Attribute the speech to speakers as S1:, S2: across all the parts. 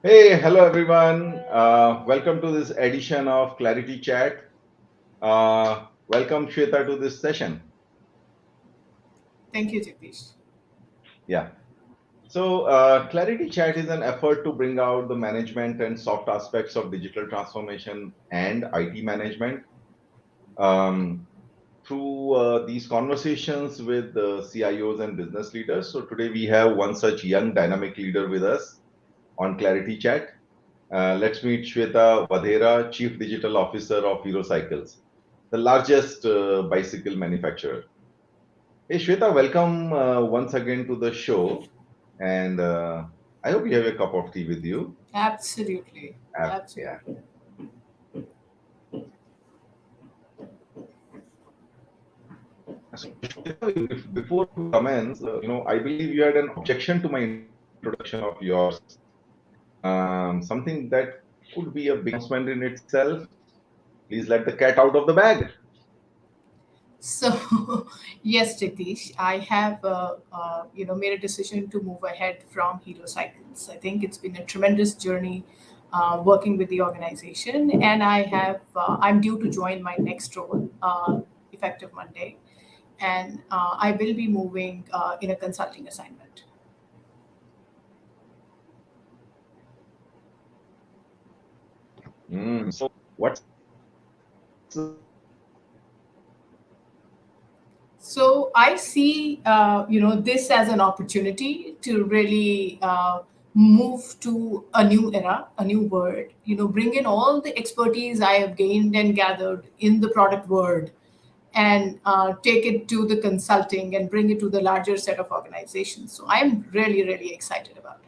S1: Hey, hello everyone. Welcome to this edition of Clarity Chat. Welcome Shweta to this session.
S2: Thank you, Jagdish.
S1: Yeah. So, Clarity Chat is an effort to bring out the management and soft aspects of digital transformation and IT management um, through these conversations with CIOs and business leaders. So, today we have one such young dynamic leader with us on Clarity Chat. Let's meet Shweta Wadhera, Chief Digital Officer of Hero Cycles, the largest bicycle manufacturer. Hey, Shweta, welcome once again to the show. And I hope you have a cup of tea with you.
S2: Absolutely.
S1: Yeah.
S2: Absolutely.
S1: So, Shweta, before we commence, I believe you had an objection to my introduction of yours. Something that could be a big announcement in itself. Please let the cat out of the bag.
S2: So, yes, Jagdish, I have, made a decision to move ahead from Hero Cycles. I think it's been a tremendous journey working with the organization, and I'm due to join my next role effective Monday, and I will be moving in a consulting assignment.
S1: So, what's
S2: So I see, this as an opportunity to really move to a new era, a new world. Bring in all the expertise I have gained and gathered in the product world, and take it to the consulting and bring it to the larger set of organizations. So I'm really, really excited about it.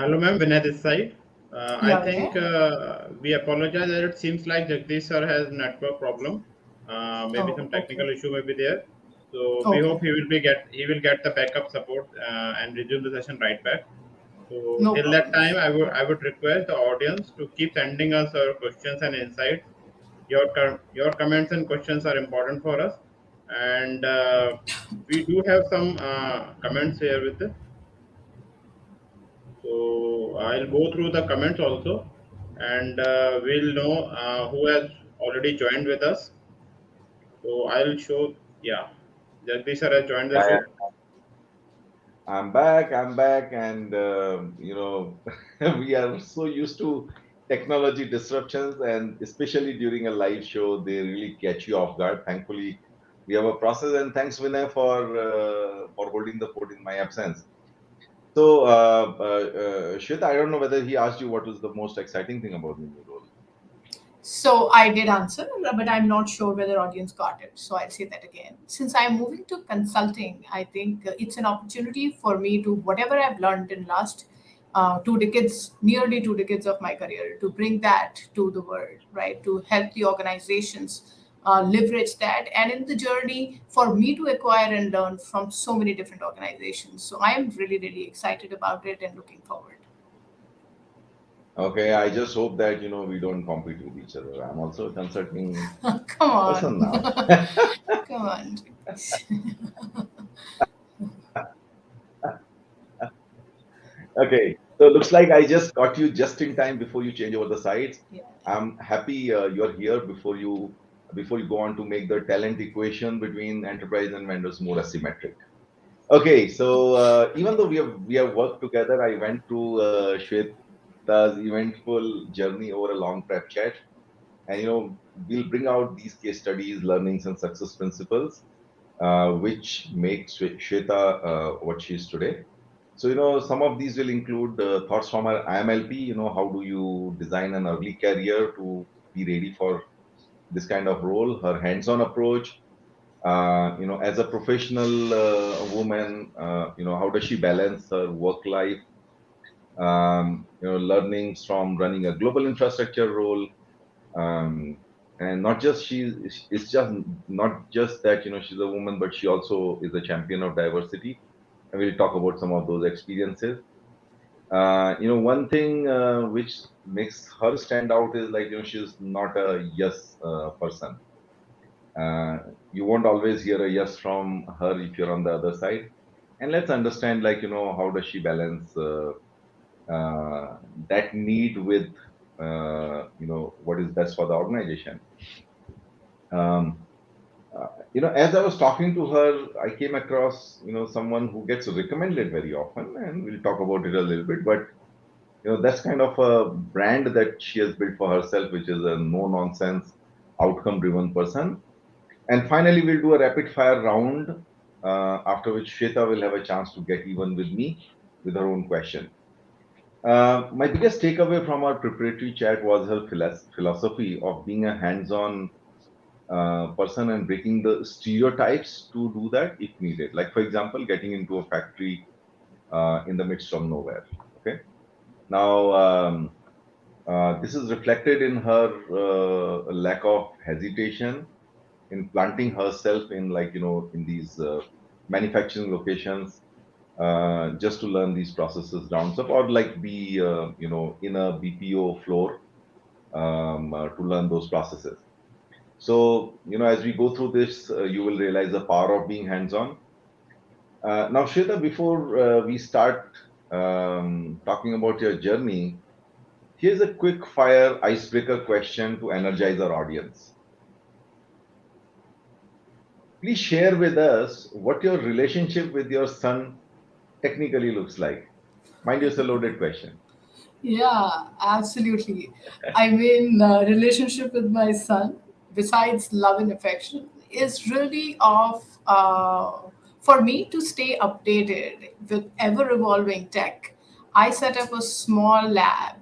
S3: Hello, ma'am. Vinay this side. I
S2: Yeah,
S3: think
S2: Vinay.
S3: we apologize that it seems like Jagdish sir has network problem. Maybe
S2: Oh,
S3: some
S2: okay.
S3: technical issue may be there. So we
S2: Okay.
S3: hope he will get the backup support and resume the session right back. So
S2: No
S3: till that time,
S2: problems.
S3: I would request the audience to keep sending us our questions and insights. Your comments and questions are important for us, and we do have some comments here with the. So I'll go through the comments also, and we'll know who has already joined with us. So I'll show, yeah, Jagdish sir has joined the
S1: Yeah,
S3: show.
S1: yeah. I'm back, and we are so used to technology disruptions, and especially during a live show, they really catch you off guard. Thankfully, we have a process, and thanks Vinay for holding the fort in my absence. So, Shweta, I don't know whether he asked you what was the most exciting thing about the new role.
S2: So I did answer, but I'm not sure whether audience got it. So I'll say that again. Since I'm moving to consulting, I think it's an opportunity for me to whatever I've learned in last 2 decades, nearly 2 decades of my career, to bring that to the world, right? To help the organizations leverage that, and in the journey for me to acquire and learn from so many different organizations. So I am really, really excited about it and looking forward.
S1: Okay, I just hope that we don't compete with each other. I'm also a consulting
S2: Come
S1: person
S2: on,
S1: now.
S2: come on.
S1: Okay, so looks like I just got you just in time before you change over the sides.
S2: Yeah.
S1: I'm happy you're here before you go on to make the talent equation between enterprise and vendors more asymmetric. Okay, so even though we have worked together, I went through Shweta's eventful journey over a long prep chat, and we'll bring out these case studies, learnings, and success principles, which makes Shweta what she is today. So, some of these will include thoughts from her IMLP. How do you design an early career to be ready for this kind of role? Her hands-on approach. As a professional woman, how does she balance her work life learnings from running a global infrastructure role. um, and not just it's just not just that she's a woman, but she also is a champion of diversity, and we'll talk about some of those experiences. One thing which makes her stand out is like she's not a yes person. uh, you won't always hear a yes from her if you're on the other side. And let's understand, like how does she balance that need with what is best for the organization. um, as I was talking to her, I came across someone who gets recommended very often, and we'll talk about it a little bit. But that's kind of a brand that she has built for herself, which is a no nonsense, outcome driven person. And finally, we'll do a rapid fire round, after which Shweta will have a chance to get even with me with her own question. My biggest takeaway from our preparatory chat was her philosophy of being a hands on person and breaking the stereotypes to do that if needed. Like, for example, getting into a factory in the midst of nowhere. Okay. Now, this is reflected in her lack of hesitation in planting herself in, like in these manufacturing locations, just to learn these processes down, so, or like be in a BPO floor, to learn those processes. So as we go through this, you will realize the power of being hands on. Now, Shweta, before we start talking about your journey, here's a quick fire icebreaker question to energize our audience. Please share with us what your relationship with your son technically looks like. Mind you, it's a loaded question.
S2: Yeah, absolutely. I mean, relationship with my son, besides love and affection, is really of for me to stay updated with ever evolving tech. I set up a small lab,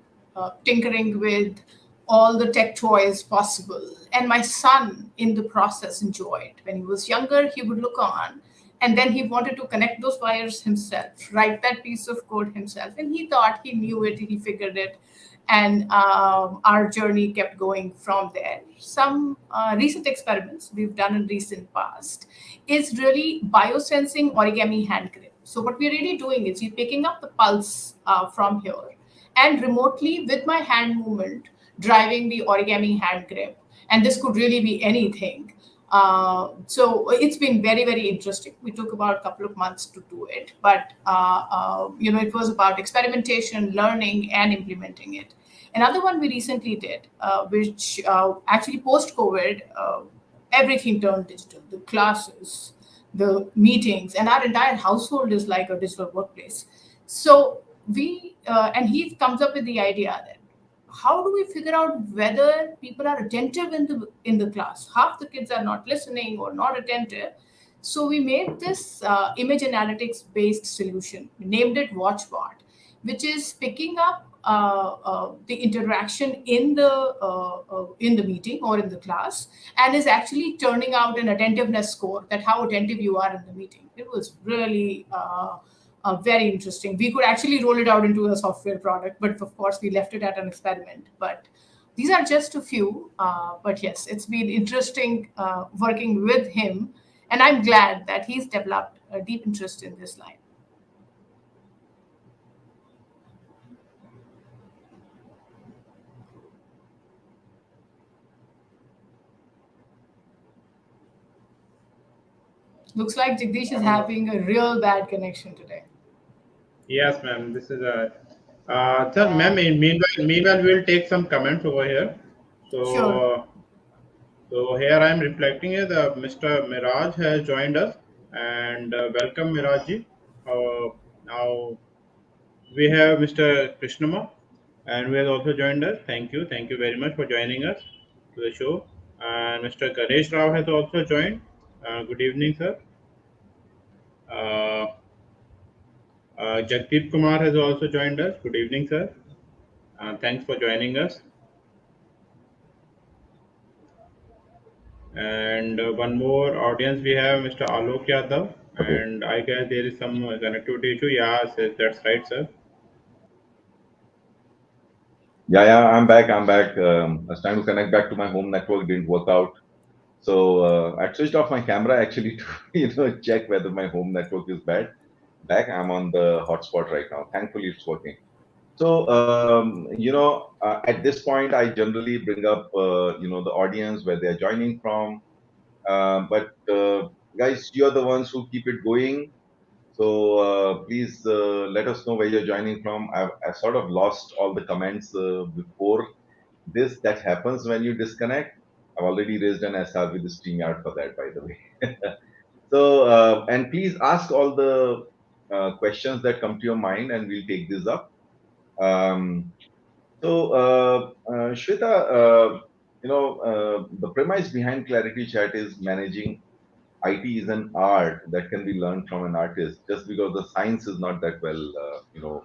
S2: tinkering with all the tech toys possible, and my son, in the process, enjoyed. When he was younger, he would look on, and then he wanted to connect those wires himself, write that piece of code himself, and he thought he knew it, he figured it. And our journey kept going from there. Some recent experiments we've done in recent past is really biosensing origami hand grip. So what we're really doing is we're picking up the pulse from here, and remotely with my hand movement driving the origami hand grip. And this could really be anything. So it's been very, very interesting. We took about a couple of months to do it, but it was about experimentation, learning, and implementing it. Another one we recently did, which actually post COVID, everything turned digital. The classes, the meetings, and our entire household is like a digital workplace. So and he comes up with the idea that how do we figure out whether people are attentive in the class? Half the kids are not listening or not attentive. So we made this image analytics based solution. We named it WatchBot, which is picking up the interaction in the meeting or in the class, and is actually turning out an attentiveness score, that how attentive you are in the meeting. It was really very interesting. We could actually roll it out into a software product, but of course we left it at an experiment. But these are just a few. But yes, it's been interesting working with him, and I'm glad that he's developed a deep interest in this line. Looks like Jagdish is having a real bad connection today.
S3: Yes, ma'am. This is a. Sir, ma'am. Meanwhile, we'll take some comments over here.
S2: Sure.
S3: So, here I am reflecting it. Mr. Miraj has joined us, and welcome, Miraj. Now we have Mr. Krishnama, and who has also joined us. Thank you very much for joining us to the show. And Mr. Ganesh Rao has also joined. Good evening, sir. Uh, Jagdeep Kumar has also joined us. Good evening, sir. Thanks for joining us. And one more audience we have Mr. Alok Yadav. And I guess there is some connectivity issue. Yeah, that's right, sir.
S1: Yeah, yeah, I'm back. I'm back. I was trying to connect back to my home network, didn't work out. So I switched off my camera actually to check whether my home network is bad. Back, I'm on the hotspot right now. Thankfully, it's working. So at this point, I generally bring up the audience where they're joining from. But guys, you're the ones who keep it going. So please let us know where you're joining from. I've sort of lost all the comments before this. That happens when you disconnect. I've already raised an SR with the StreamYard for that, by the way. So, and please ask all the questions that come to your mind, and we'll take this up. Um, Shweta, the premise behind Clarity Chat is managing IT is an art that can be learned from an artist, just because the science is not that well,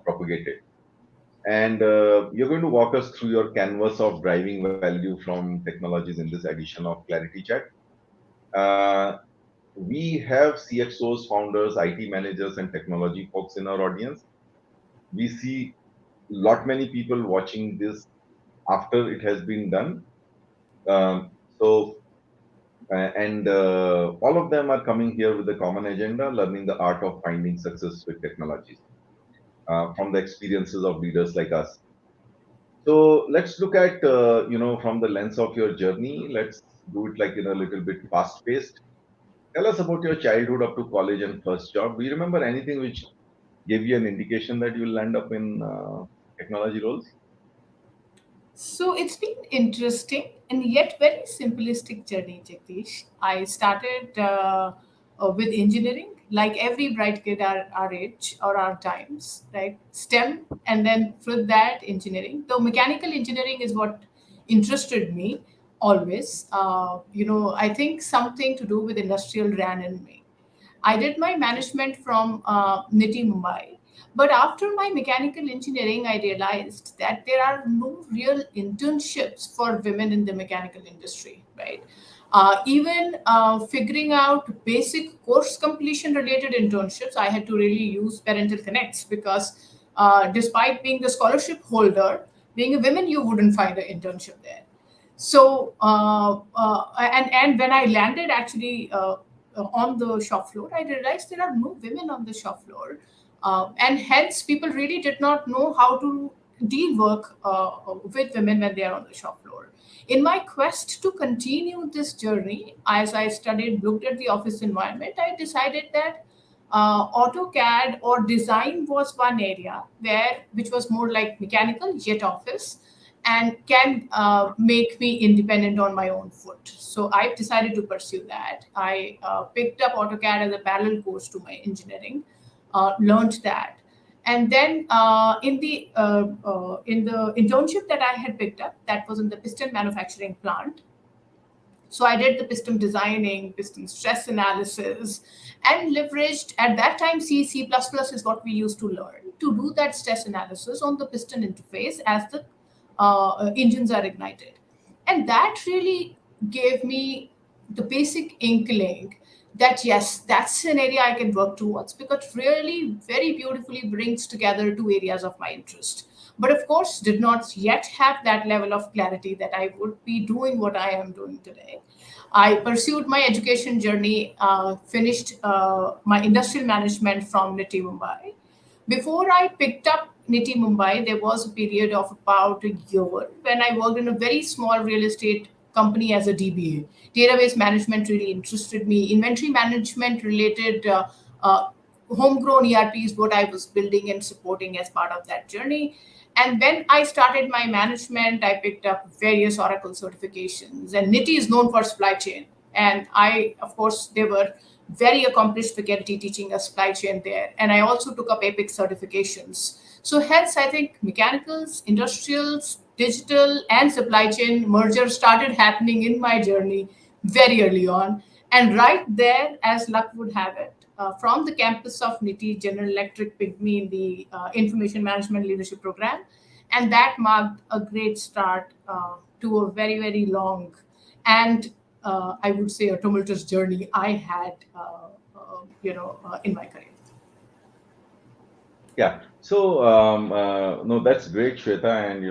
S1: propagated. And you're going to walk us through your canvas of driving value from technologies in this edition of Clarity Chat. Uh, we have CXOs, founders, IT managers, and technology folks in our audience. We see lot many people watching this after it has been done. So, and all of them are coming here with a common agenda, learning the art of finding success with technologies from the experiences of leaders like us. So let's look at, from the lens of your journey. Let's do it like in a little bit fast paced. Tell us about your childhood up to college and first job. Do you remember anything which gave you an indication that you'll land up in technology roles?
S2: So it's been interesting and yet very simplistic journey, Jagdish. I started with engineering, like every bright kid our age or our times, right? STEM, and then flip that engineering. Though mechanical engineering is what interested me always. I think something to do with industrial ran in me. I did my management from NITI Mumbai. But after my mechanical engineering, I realized that there are no real internships for women in the mechanical industry, right? Even figuring out basic course completion related internships, I had to really use Parental Connects because despite being the scholarship holder, being a woman, you wouldn't find an internship there. So and when I landed actually on the shop floor, I realized there are no women on the shop floor, and hence people really did not know how to deal work with women when they are on the shop floor. In my quest to continue this journey, as I studied, looked at the office environment, I decided that AutoCAD or design was one area which was more like mechanical yet office and can make me independent on my own foot. So I decided to pursue that. I picked up AutoCAD as a parallel course to my engineering, learned that, and then in the internship that I had picked up, that was in the piston manufacturing plant. So I did the piston designing, piston stress analysis, and leveraged at that time C++ is what we used to learn to do that stress analysis on the piston interface as the engines are ignited. And that really gave me the basic inkling that yes, that's an area I can work towards because it really very beautifully brings together two areas of my interest. But of course, did not yet have that level of clarity that I would be doing what I am doing today. I pursued my education journey, finished my industrial management from NITI Mumbai. Before I picked up NITI Mumbai, there was a period of about a year when I worked in a very small real estate company as a DBA. Database management really interested me. Inventory management related homegrown ERPs, what I was building and supporting as part of that journey. And when I started my management, I picked up various Oracle certifications. And NITI is known for supply chain. And I, of course, they were very accomplished faculty teaching us supply chain there. And I also took up EPIC certifications. So hence, I think mechanicals, industrials, digital, and supply chain merger started happening in my journey very early on. And right there, as luck would have it, from the campus of NITI, General Electric picked me in the Information Management Leadership Program. And that marked a great start to a very, very long and I would say a tumultuous journey I had, in my career.
S1: Yeah. So, no, that's great, Shweta. And,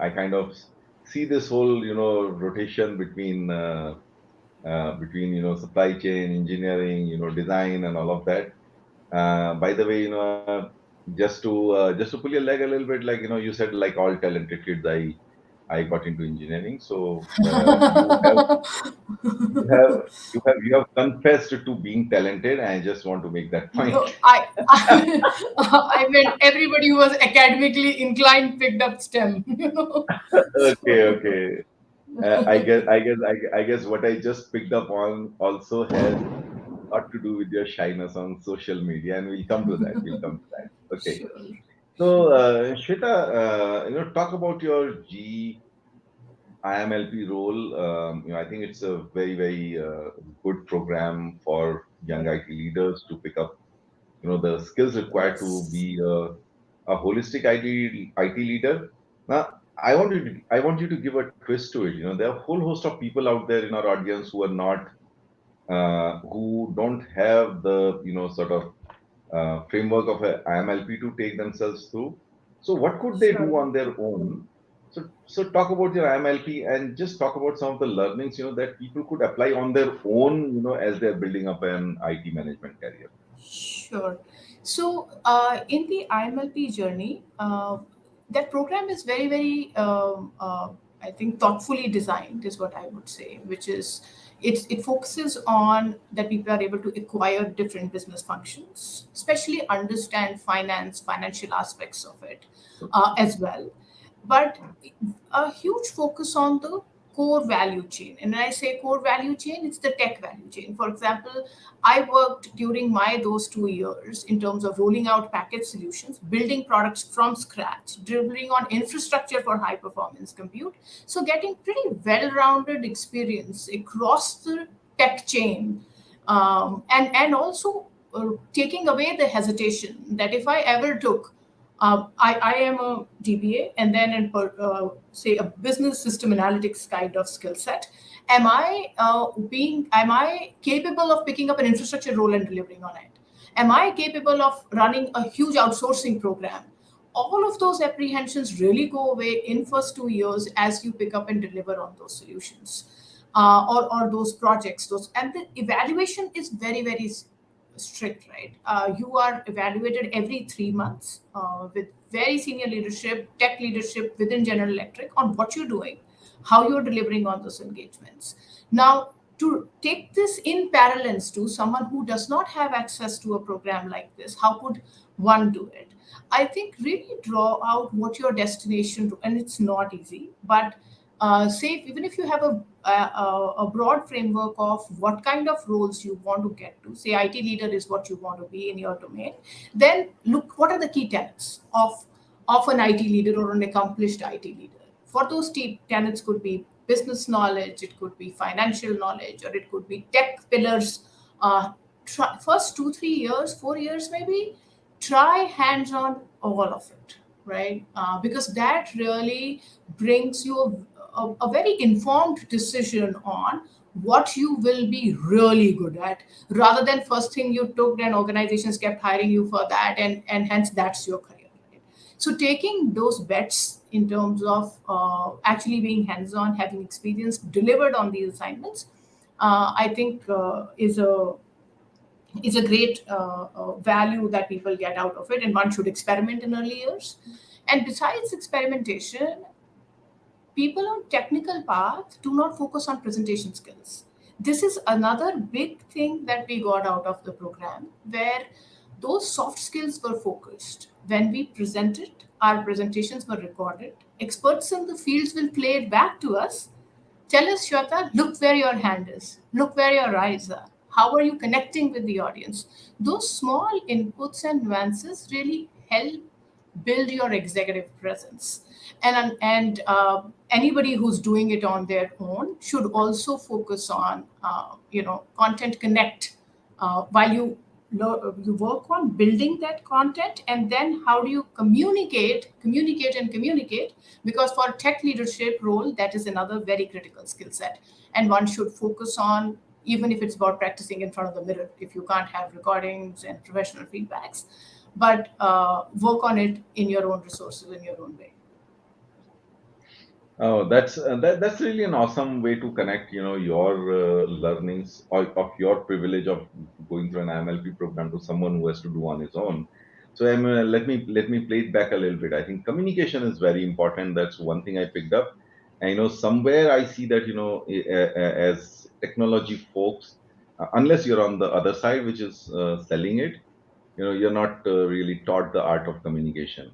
S1: I kind of see this whole, rotation between, supply chain, engineering, design and all of that. By the way, just to pull your leg a little bit, like, you said, like all talented kids, I got into engineering. So, you have confessed to being talented. And I just want to make that point.
S2: No, I meant everybody who was academically inclined picked up STEM.
S1: Okay,
S2: So,
S1: okay. I guess what I just picked up on also has a lot to do with your shyness on social media, and we'll come to that. We'll come to that. Okay.
S2: sure,
S1: So,
S2: sure.
S1: Shweta, talk about your G IMLP role. I think it's a very, very good program for young IT leaders to pick up, the skills required to
S2: Yes.
S1: be a holistic IT leader. Now, I want you to give a twist to it. There are a whole host of people out there in our audience who are not, who don't have the, sort of framework of a IMLP to take themselves through. So, what could they
S2: Sure.
S1: do on their own? So talk about your IMLP and just talk about some of the learnings, that people could apply on their own, as they're building up an IT management career.
S2: Sure. So, in the IMLP journey, that program is very, very, I think, thoughtfully designed, is what I would say, which is it focuses on that people are able to acquire different business functions, especially understand financial aspects of it as well. But a huge focus on the core value chain. And when I say core value chain, it's the tech value chain. For example, I worked during my those 2 years in terms of rolling out package solutions, building products from scratch, delivering on infrastructure for high performance compute. So getting pretty well-rounded experience across the tech chain, and also taking away the hesitation that if I ever took I am a DBA and then in say a business system analytics kind of skill set. Am I capable of picking up an infrastructure role and delivering on it? Am I capable of running a huge outsourcing program? All of those apprehensions really go away in first 2 years as you pick up and deliver on those solutions, or those projects. Those and the evaluation is very, very strict, right? You are evaluated every 3 months with very senior leadership, tech leadership within General Electric on what you're doing, how you're delivering on those engagements. Now, to take this in parallels to someone who does not have access to a program like this, how could one do it? I think really draw out what your destination, and it's not easy, but say even if you have a broad framework of what kind of roles you want to get to, say IT leader is what you want to be in your domain, then look what are the key tenets of an IT leader or an accomplished IT leader. For those tenets could be business knowledge, it could be financial knowledge, or it could be tech pillars. First 2 3 years 4 years maybe, try hands on all of it, right? Because that really brings you a very informed decision on what you will be really good at, rather than first thing you took and organizations kept hiring you for that, and hence that's your career, right? So taking those bets in terms of actually being hands-on, having experience delivered on these assignments, I think is a great value that people get out of it, and one should experiment in early years. And besides experimentation, people on technical path do not focus on presentation skills. This is another big thing that we got out of the program, where those soft skills were focused. When we presented, our presentations were recorded. Experts in the fields will play it back to us. Tell us, Shweta, look where your hand is. Look where your eyes are. How are you connecting with the audience? Those small inputs and nuances really help build your executive presence. And anybody who's doing it on their own should also focus on, content connect, while you work on building that content, and then how do you communicate, because for tech leadership role that is another very critical skill set, and one should focus on, even if it's about practicing in front of the mirror, if you can't have recordings and professional feedbacks. but work on it in your own resources, in your own way.
S1: Oh, that's really an awesome way to connect, your learnings or of your privilege of going through an IMLP program to someone who has to do on his own. So let me play it back a little bit. I think communication is very important. That's one thing I picked up. And somewhere I see that as technology folks, unless you're on the other side, which is selling it, you're not really taught the art of communication.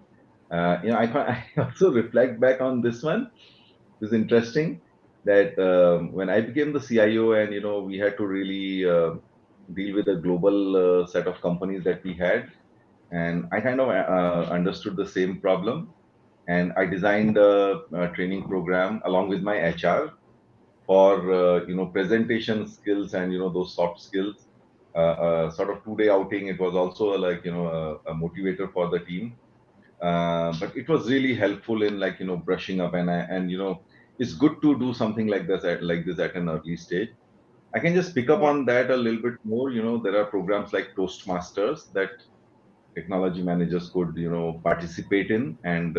S1: I also reflect back on this one. It's interesting that when I became the CIO, and we had to really deal with a global set of companies that we had, and I kind of understood the same problem, and I designed a training program along with my HR for presentation skills and those soft skills. Sort of 2-day outing. It was also like a motivator for the team, but it was really helpful in like brushing up, and it's good to do something like this at an early stage. I can just pick up
S2: Yeah,
S1: on that a little bit more. There are programs like Toastmasters that technology managers could participate in, and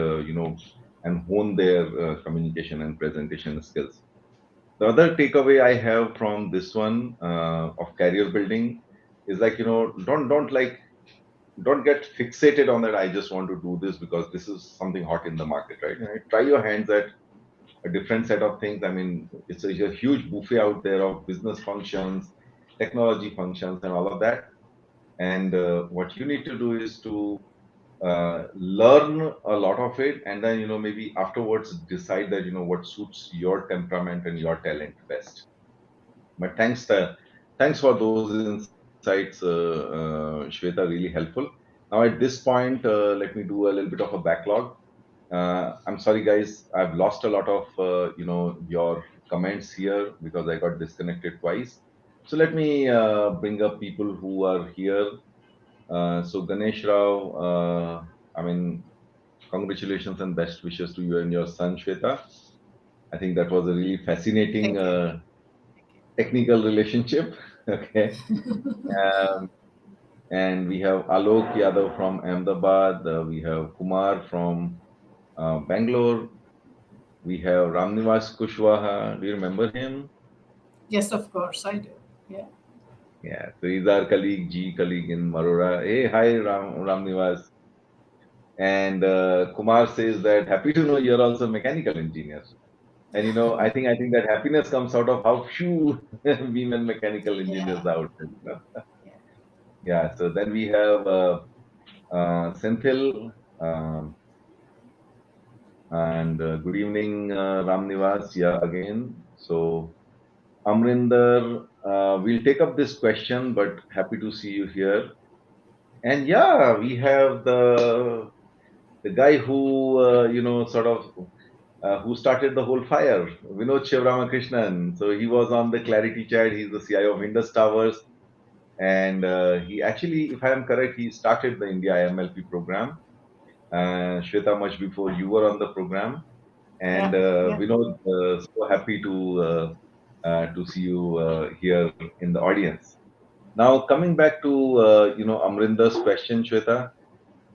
S1: hone their communication and presentation skills. The other takeaway I have from this one of career building is like don't get fixated on that. I just want to do this because this is something hot in the market, right? Try your hands at a different set of things. I mean, it's a huge buffet out there of business functions, technology functions, and all of that. And what you need to do is to learn a lot of it, and then maybe afterwards decide that what suits your temperament and your talent best. But thanks for those insights, Shweta. Really helpful. Now at this point, let me do a little bit of a backlog. I'm sorry, guys. I've lost a lot of your comments here because I got disconnected twice. So let me bring up people who are here. So Ganesh Rao, I mean, congratulations and best wishes to you and your son, Shweta. I think that was a really fascinating
S2: thank you.
S1: technical relationship. Okay. Um, and we have Alok Yadav from Ahmedabad. We have Kumar from Bangalore. We have Ramnivas Kushwaha. Do you remember him?
S2: Yes, of course, I do. Yeah.
S1: Yeah. So he's our colleague, G colleague in Marora. Hey, hi, Ramnivas. And Kumar says that happy to know you're also a mechanical engineer. And I think that happiness comes out of how few women mechanical
S2: Yeah.
S1: engineers are out there.
S2: Yeah.
S1: Yeah. So then we have Senthil, um, and good evening, Ramnivas. Yeah, again. So Amrinder, we'll take up this question, but happy to see you here. And yeah, we have the guy who sort of who started the whole fire, Vinod Shivramakrishnan. So he was on the ClarITea chat. He's the CIO of Indus Towers, and he actually, if I am correct, he started the India IMLP program. Shweta, much before you were on the program. And
S2: Yeah. Yeah.
S1: Vinod, so happy to see you here in the audience. Now, coming back to Amrinder's question, Shweta,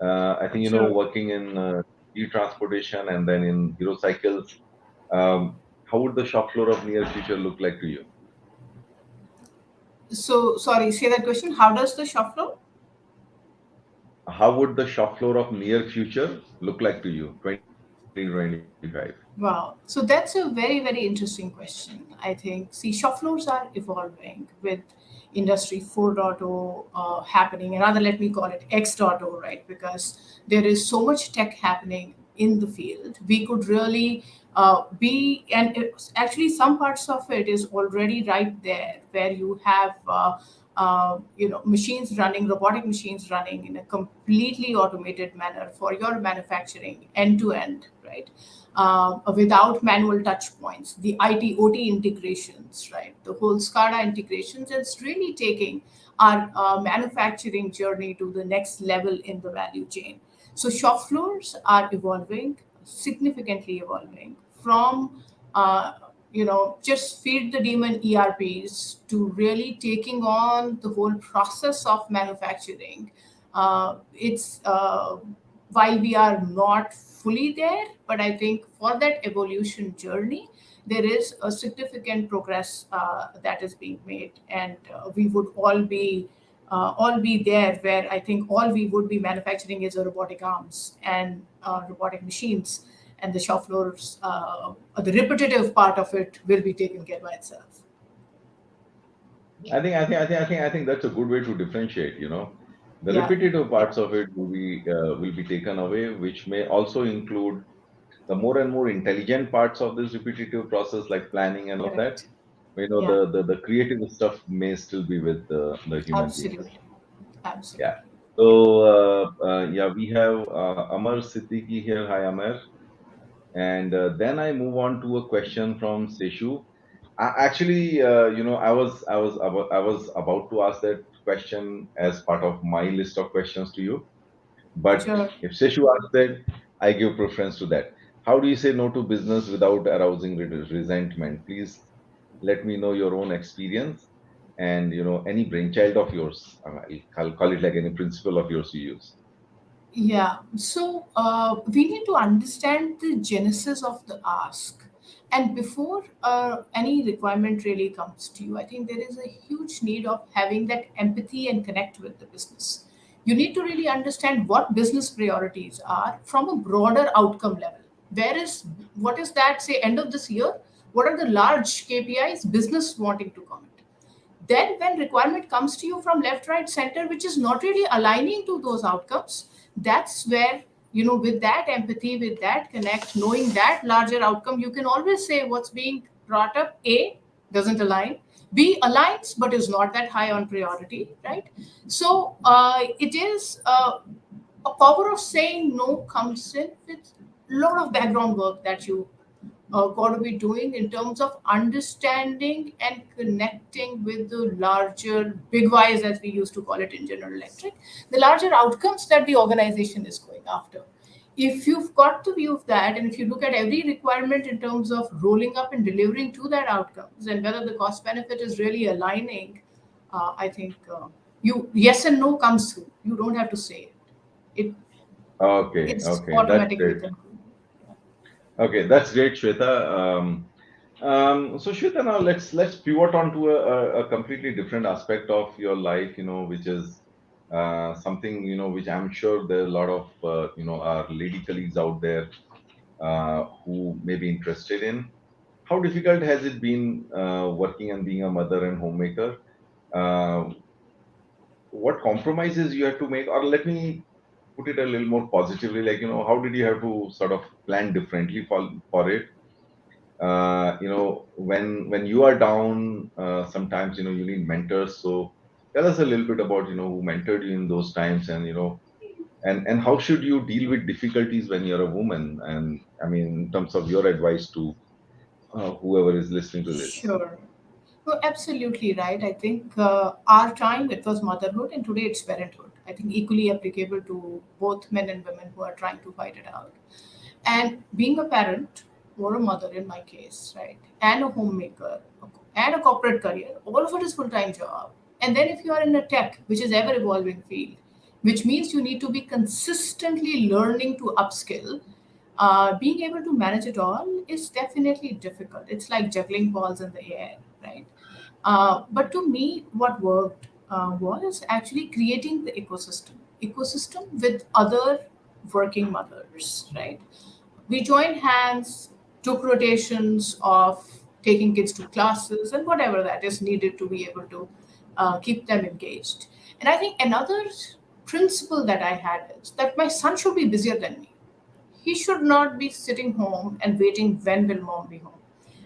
S1: I think
S2: Sure.
S1: working in GE Transportation and then in Hero Cycles, how would the shop floor of near future look like to you?
S2: So, sorry, say that question. How does the shop floor?
S1: How would the shop floor of near future look like to you, 2025?
S2: Wow. So that's a very, very interesting question. I think, see, shop floors are evolving with Industry 4.0 happening, and rather let me call it X.0, right? Because there is so much tech happening in the field. We could really and actually, some parts of it is already right there where you have. Machines running, robotic machines running in a completely automated manner for your manufacturing end to end, right? Without manual touch points, the IT OT integrations, right? The whole SCADA integrations, it's really taking our manufacturing journey to the next level in the value chain. So shop floors are evolving, significantly evolving from just feed the demon ERPs to really taking on the whole process of manufacturing It's while we are not fully there, but I think for that evolution journey, there is a significant progress that is being made, and we would all be there where I think all we would be manufacturing is a robotic arms and robotic machines, and the shop floors, the repetitive part of it will be taken care by itself.
S1: I think that's a good way to differentiate. The
S2: Yeah,
S1: repetitive parts of it will be taken away, which may also include the more and more intelligent parts of this repetitive process, like planning and all of that.
S2: correct. Yeah,
S1: The creative stuff may still be with the human beings.
S2: absolutely.
S1: Yeah.
S2: Absolutely.
S1: So
S2: Yeah.
S1: yeah, we have Amar Siddiqui here. Hi, Amar. And then I move on to a question from Seshu. Actually, I was about to ask that question as part of my list of questions to you. But
S2: Sure.
S1: if Seshu asks that, I give preference to that. How do you say no to business without arousing resentment? Please let me know your own experience and any brainchild of yours. I'll call it like any principle of yours you use.
S2: Yeah. So we need to understand the genesis of the ask. And before any requirement really comes to you, I think there is a huge need of having that empathy and connect with the business. You need to really understand what business priorities are from a broader outcome level. Where is what is that, say, end of this year? What are the large KPIs business wanting to comment? Then when requirement comes to you from left, right, center, which is not really aligning to those outcomes, that's where, with that empathy, with that connect, knowing that larger outcome, you can always say what's being brought up, A, doesn't align, B, aligns but is not that high on priority, right? So it is a power of saying no comes in with a lot of background work that you got to be doing in terms of understanding and connecting with the larger big whys, as we used to call it in General Electric, the larger outcomes that the organization is going after. If you've got the view of that, and if you look at every requirement in terms of rolling up and delivering to that outcomes, and whether the cost benefit is really aligning, I think you yes and no comes through. You don't have to say it. It
S1: Okay,
S2: it's
S1: okay, that's
S2: automatically
S1: great.
S2: concluded.
S1: Okay, that's great, Shweta. So Shweta, now let's pivot on to a completely different aspect of your life, which is something which I'm sure there are a lot of our lady colleagues out there who may be interested in. How difficult has it been working and being a mother and homemaker? Uh, what compromises you have to make, or let me put it a little more positively, like how did you have to sort of plan differently for it? When you are down, sometimes you need mentors. So tell us a little bit about who mentored you in those times, and and how should you deal with difficulties when you're a woman, and I mean in terms of your advice to whoever is listening to this.
S2: Sure. No, absolutely right. I think our time it was motherhood, and today it's parenthood. I think equally applicable to both men and women who are trying to fight it out. And being a parent or a mother in my case, right, and a homemaker and a corporate career, all of it is full time job. And then if you are in a tech, which is ever evolving field, which means you need to be consistently learning to upskill, being able to manage it all is definitely difficult. It's like juggling balls in the air, right? But to me, what worked was actually creating the ecosystem with other working mothers, right? We joined hands, took rotations of taking kids to classes and whatever that is needed to be able to keep them engaged. And I think another principle that I had is that my son should be busier than me. He should not be sitting home and waiting when will mom be home.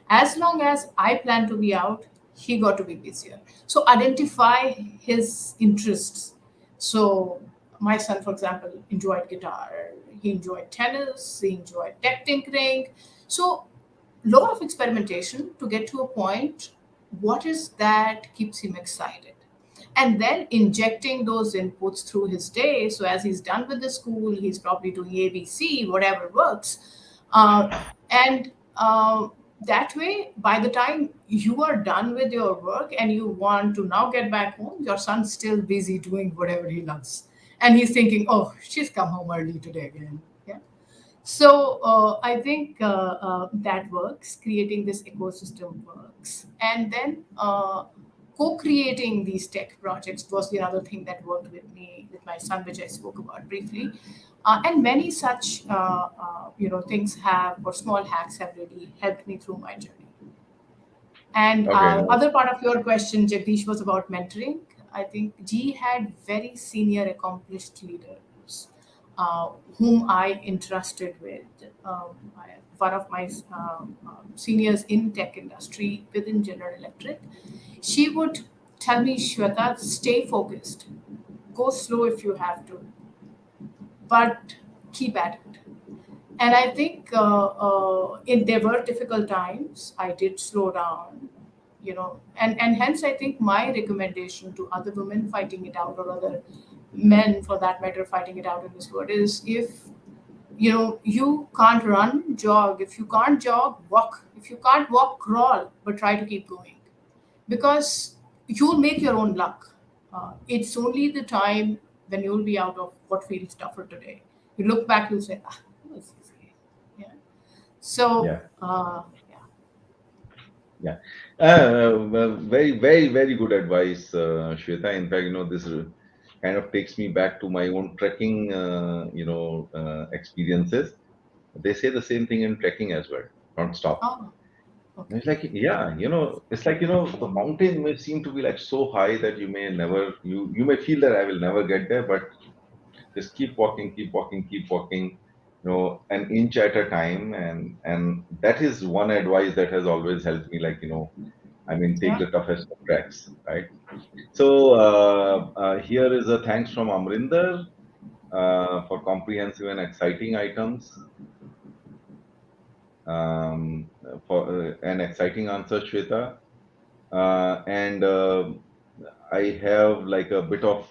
S2: As long as I plan to be out, he got to be busier. So identify his interests. So my son, for example, enjoyed guitar. He enjoyed tennis. He enjoyed tech tinkering. So lot of experimentation to get to a point. What is that keeps him excited? And then injecting those inputs through his day. So as he's done with the school, he's probably doing ABC, whatever works. And that way, by the time you are done with your work and you want to now get back home, your son's still busy doing whatever he loves. And he's thinking, oh, she's come home early today again. Yeah. So I think that works. Creating this ecosystem works, and then co-creating these tech projects was the other thing that worked with me with my son, which I spoke about briefly. And many such things have or small hacks have really helped me through my journey. And
S1: Okay, no.
S2: other part of your question, Jagdish, was about mentoring. I think G had very senior, accomplished leaders whom I entrusted with. One of my seniors in tech industry within General Electric, she would tell me, Shweta, stay focused, go slow if you have to, but keep at it. And I think in there were difficult times. I did slow down, and hence I think my recommendation to other women fighting it out, or other men for that matter fighting it out in this world, is if you can't run, jog. If you can't jog, walk. If you can't walk, crawl, but try to keep going, because you'll make your own luck. It's only the time when you'll be out of what feels tougher today. You look back, you'll say, ah, it was easy. Yeah. So,
S1: Yeah,
S2: yeah.
S1: yeah. Well, very, very, very good advice, Shweta. In fact, this kind of takes me back to my own trekking, experiences. They say the same thing in trekking as well. Don't stop.
S2: Oh,
S1: And
S2: okay.
S1: it's like, yeah, it's like, the mountain may seem to be like so high that you may never, you may feel that I will never get there, but just keep walking, keep walking, keep walking, an inch at a time. And that is one advice that has always helped me, like, I mean, take
S2: Yeah.
S1: the toughest of tracks, right? So here is a thanks from Amrinder for comprehensive and exciting items. For an exciting answer, Shweta. And I have like a bit of,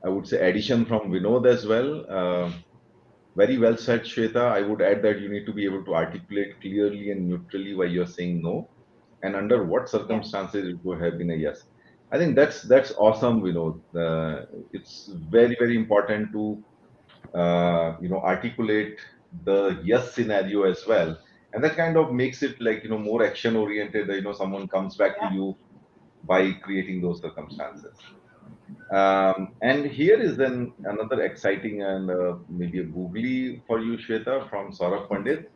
S1: I would say, addition from Vinod as well. Very well said, Shweta. I would add that you need to be able to articulate clearly and neutrally why you're saying no, and under what
S2: Yeah.
S1: circumstances it would have been a yes. I think that's awesome, Vinod. It's very, very important to articulate the yes scenario as well, and that kind of makes it like more action oriented. Someone comes back to
S2: Yeah.
S1: you by creating those circumstances. And here is then another exciting and maybe a googly for you, Shweta, from Saurabh
S2: Okay.
S1: Pandit.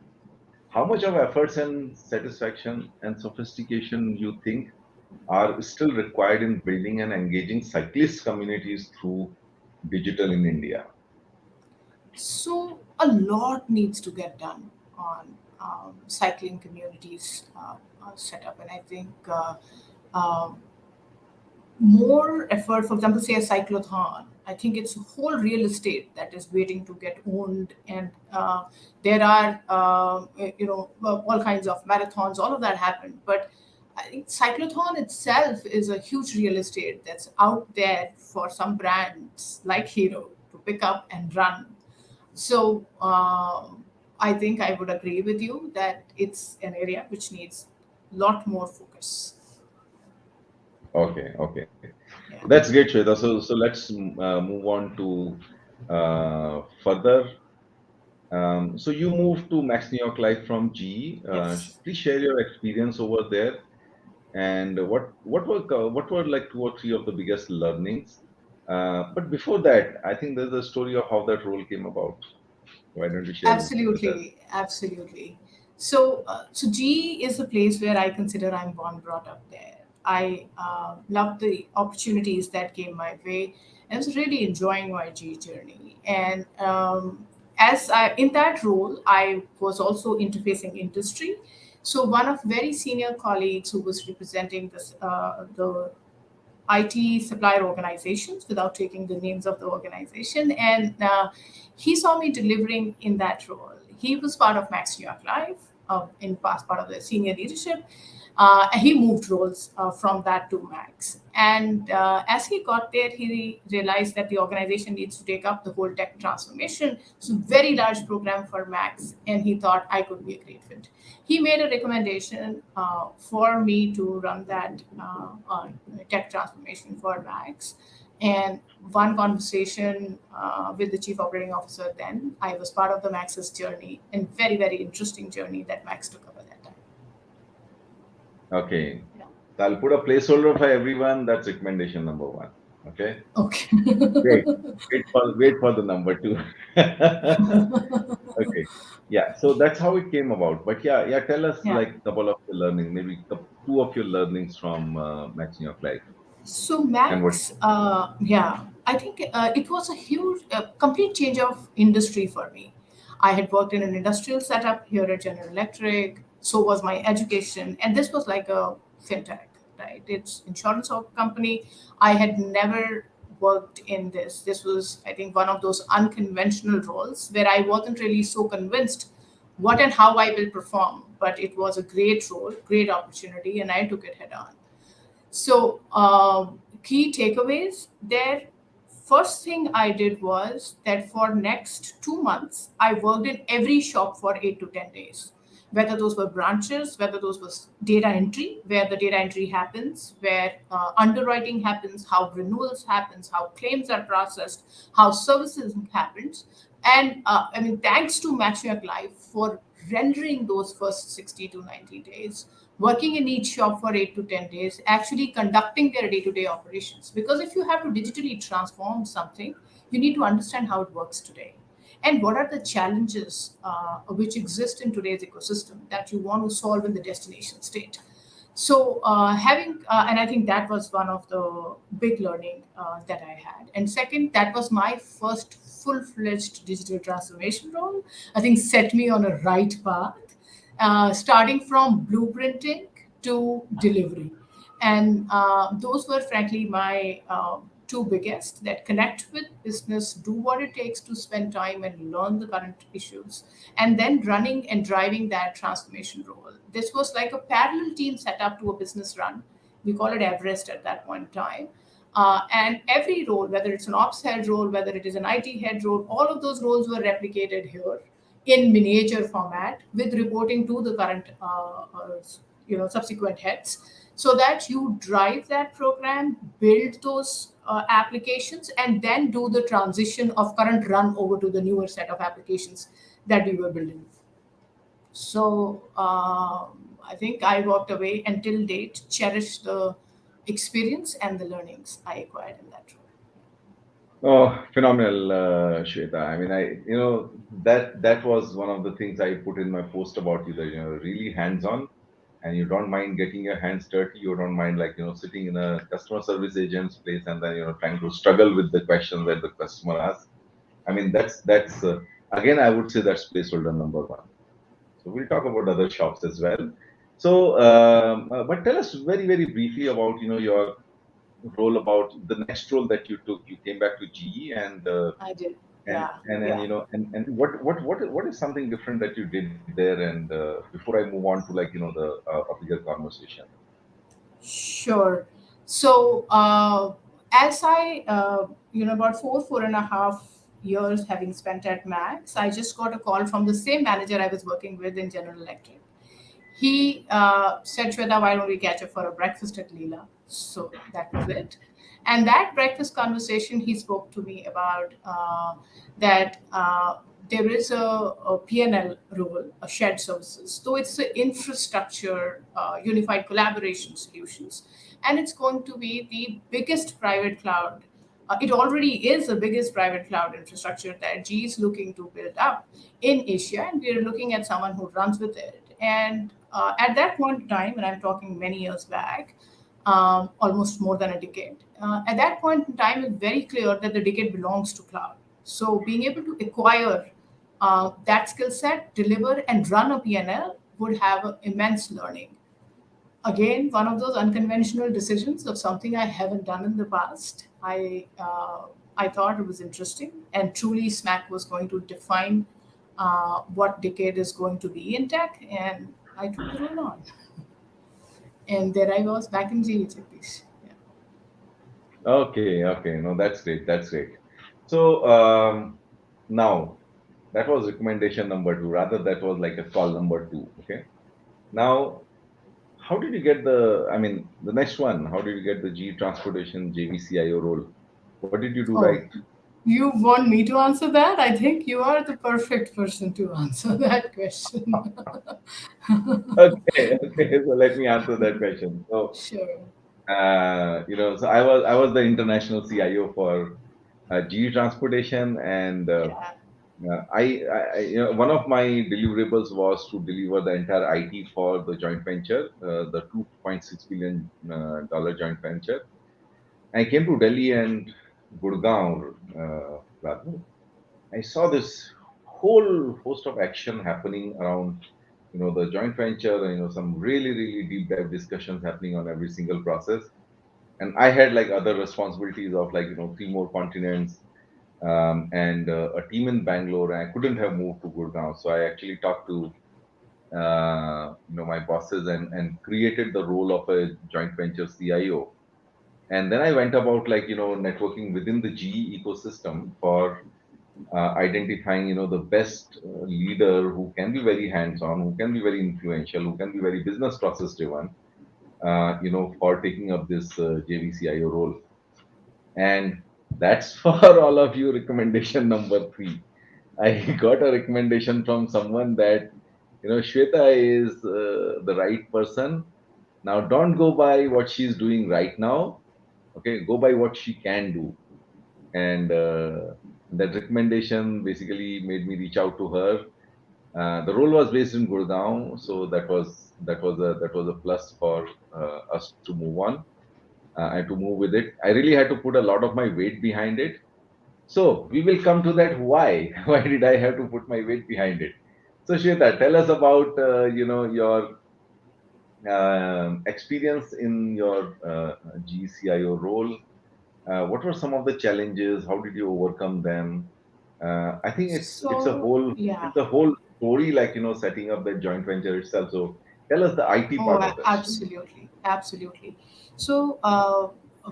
S1: How much of efforts and satisfaction and sophistication you think are still required in building and engaging cyclist communities through digital in India?
S2: So a lot needs to get done on cycling communities set up, and I think um more effort. For example, say a cyclothon. I think it's a whole real estate that is waiting to get owned, and there are all kinds of marathons. All of that happened, but I think cyclothon itself is a huge real estate that's out there for some brands like Hero to pick up and run. So I think I would agree with you that it's an area which needs a lot more focus.
S1: Okay, okay.
S2: Yeah.
S1: That's great, Shweta. So let's move on to further. So you moved to Max New York Life from GE.
S2: Yes.
S1: Please share your experience over there, and what were like two or three of the biggest learnings. But before that, I think there's a story of how that role came about. Why don't you share with us?
S2: Absolutely, absolutely. So GE is a place where I consider I'm born, brought up there. I love the opportunities that came my way, and I was really enjoying my GE journey. And as I in that role, I was also interfacing industry. So one of very senior colleagues who was representing the IT supplier organizations without taking the names of the organization. And he saw me delivering in that role. He was part of Max New York Live, in past part of the senior leadership. And he moved roles from that to Max. And as he got there, he realized that the organization needs to take up the whole tech transformation. It's a very large program for Max, and he thought I could be a great fit. He made a recommendation for me to run that tech transformation for Max. And one conversation with the chief operating officer, then I was part of the Max's journey, and very, very interesting journey that Max took up at that time.
S1: Okay.
S2: Yeah.
S1: So I'll put a placeholder for everyone. That's recommendation number one. Okay.
S2: Okay.
S1: Wait, wait for the number two. Okay. Yeah. So that's how it came about. But yeah. Tell us
S2: Yeah.
S1: like a couple of your learning, maybe two of your learnings from Matching Your Life
S2: So
S1: and what.
S2: Max, yeah, I think it was a huge, complete change of industry for me. I had worked in an industrial setup here at General Electric. So was my education, and this was like a fintech, right? It's insurance company. I had never worked in this. This was, I think, one of those unconventional roles where I wasn't really so convinced what and how I will perform. But it was a great role, great opportunity, and I took it head on. So, key takeaways there. First thing I did was that for next 2 months, I worked in every shop for 8 to 10 days. Whether those were branches, whether those was data entry, where the data entry happens, where underwriting happens, how renewals happens, how claims are processed, how services happens, and I mean, thanks to Matchwork Life for rendering those first 60 to 90 days, working in each shop for 8 to 10 days, actually conducting their day-to-day operations. Because if you have to digitally transform something, you need to understand how it works today and what are the challenges which exist in today's ecosystem that you want to solve in the destination state. So and I think that was one of the big learning that I had. And second, that was my first full-fledged digital transformation role. I think set me on a right path, starting from blueprinting to delivery. And those were frankly my two biggest, that connect with business, do what it takes to spend time and learn the current issues, and then running and driving that transformation role. This was like a parallel team set up to a business run. We call it Everest at that point in time. And every role, whether it's an ops head role, whether it is an IT head role, all of those roles were replicated here in miniature format with reporting to the current subsequent heads, so that you drive that program, build those applications, and then do the transition of current run over to the newer set of applications that we were building. So I think I walked away until date, cherished the experience and the learnings I acquired in that role.
S1: Oh, phenomenal, Shweta. I mean, that was one of the things I put in my post about you, that, really hands-on, and you don't mind getting your hands dirty. You don't mind, like, sitting in a customer service agent's place and then, trying to struggle with the questions that the customer asks. I mean, that's again, I would say that's placeholder number one. So we'll talk about other shops as well. So, but tell us very, very briefly about, your role, about the next role that you took. You came back to GE, and
S2: I did.
S1: and
S2: Yeah.
S1: and and
S2: Yeah.
S1: you know and what is something different that you did there? And before I move on to, like, the a bigger conversation.
S2: Sure. So, as about 4.5 years having spent at Max, I just got a call from the same manager I was working with in General Electric. He said, Shweta, why don't we catch up for a breakfast at Leela? So that was it. And that breakfast conversation, he spoke to me about that there is a P&L role, a shared services. So it's the infrastructure, unified collaboration solutions. And it's going to be the biggest private cloud. It already is the biggest private cloud infrastructure that GE is looking to build up in Asia, and we're looking at someone who runs with it. And at that point in time, and I'm talking many years back, almost more than a decade, at that point in time, it's very clear that the decade belongs to cloud. So being able to acquire that skill set, deliver, and run a P&L would have immense learning. Again, one of those unconventional decisions of something I haven't done in the past. I thought it was interesting, and truly, SMAC was going to define what decade is going to be in tech, and I took the role on. And there I was back in GE Jagdish. Yeah.
S1: Okay, no, that's great, that's great. So, now, that was recommendation number two, rather that was like a call number two. Okay. Now, how did you get the, I mean, the next one, how did you get the GE Transportation JV CIO role? What did you do
S2: Oh,
S1: right?
S2: you want me to answer that? I think you are the perfect person to answer that question.
S1: Okay, okay. So let me answer that question. So,
S2: Sure.
S1: so I was the international CIO for GE Transportation, and
S2: Yeah.
S1: one of my deliverables was to deliver the entire IT for the joint venture, the 2.6 billion dollar joint venture. I came to Delhi and Gurgaon, rather. I saw this whole host of action happening around, the joint venture, and some really, really deep dive discussions happening on every single process. And I had like other responsibilities of like, three more continents, and a team in Bangalore. And I couldn't have moved to Gurgaon, so I actually talked to my bosses and created the role of a joint venture CIO. And then I went about like networking within the GE ecosystem for identifying the best leader who can be very hands on, who can be very influential, who can be very business process driven, for taking up this JVCIO role. And that's for all of you recommendation number three. I got a recommendation from someone that Shweta is the right person. Now don't go by what she's doing right now, okay, go by what she can do. And that recommendation basically made me reach out to her. The role was based in Gurgaon, so that was a plus for us to move on, and to move with it. I really had to put a lot of my weight behind it. So we will come to that why. Why did I have to put my weight behind it? So Shweta, tell us about your experience in your GCIO role. What were some of the challenges? How did you overcome them? I think it's a
S2: So,
S1: whole
S2: yeah.
S1: it's a whole story, like setting up that joint venture itself. So tell us the IT
S2: Oh,
S1: part of it.
S2: absolutely, absolutely. So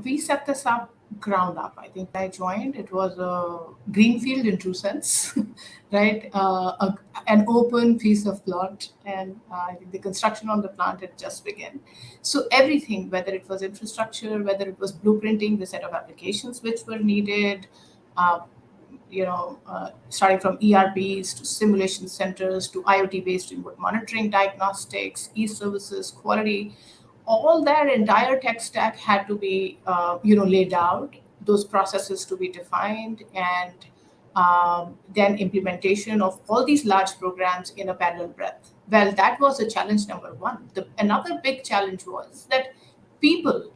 S2: we set this up ground up. I think when I joined, it was a greenfield in true sense, right? An open piece of plot, and I think the construction on the plant had just begun. So everything, whether it was infrastructure, whether it was blueprinting the set of applications which were needed, uh, starting from ERPs to simulation centers to IoT-based remote monitoring, diagnostics, e-services, quality, all that entire tech stack had to be, laid out. Those processes to be defined, and then implementation of all these large programs in a parallel breadth. Well, that was a challenge number one. Another big challenge was that people,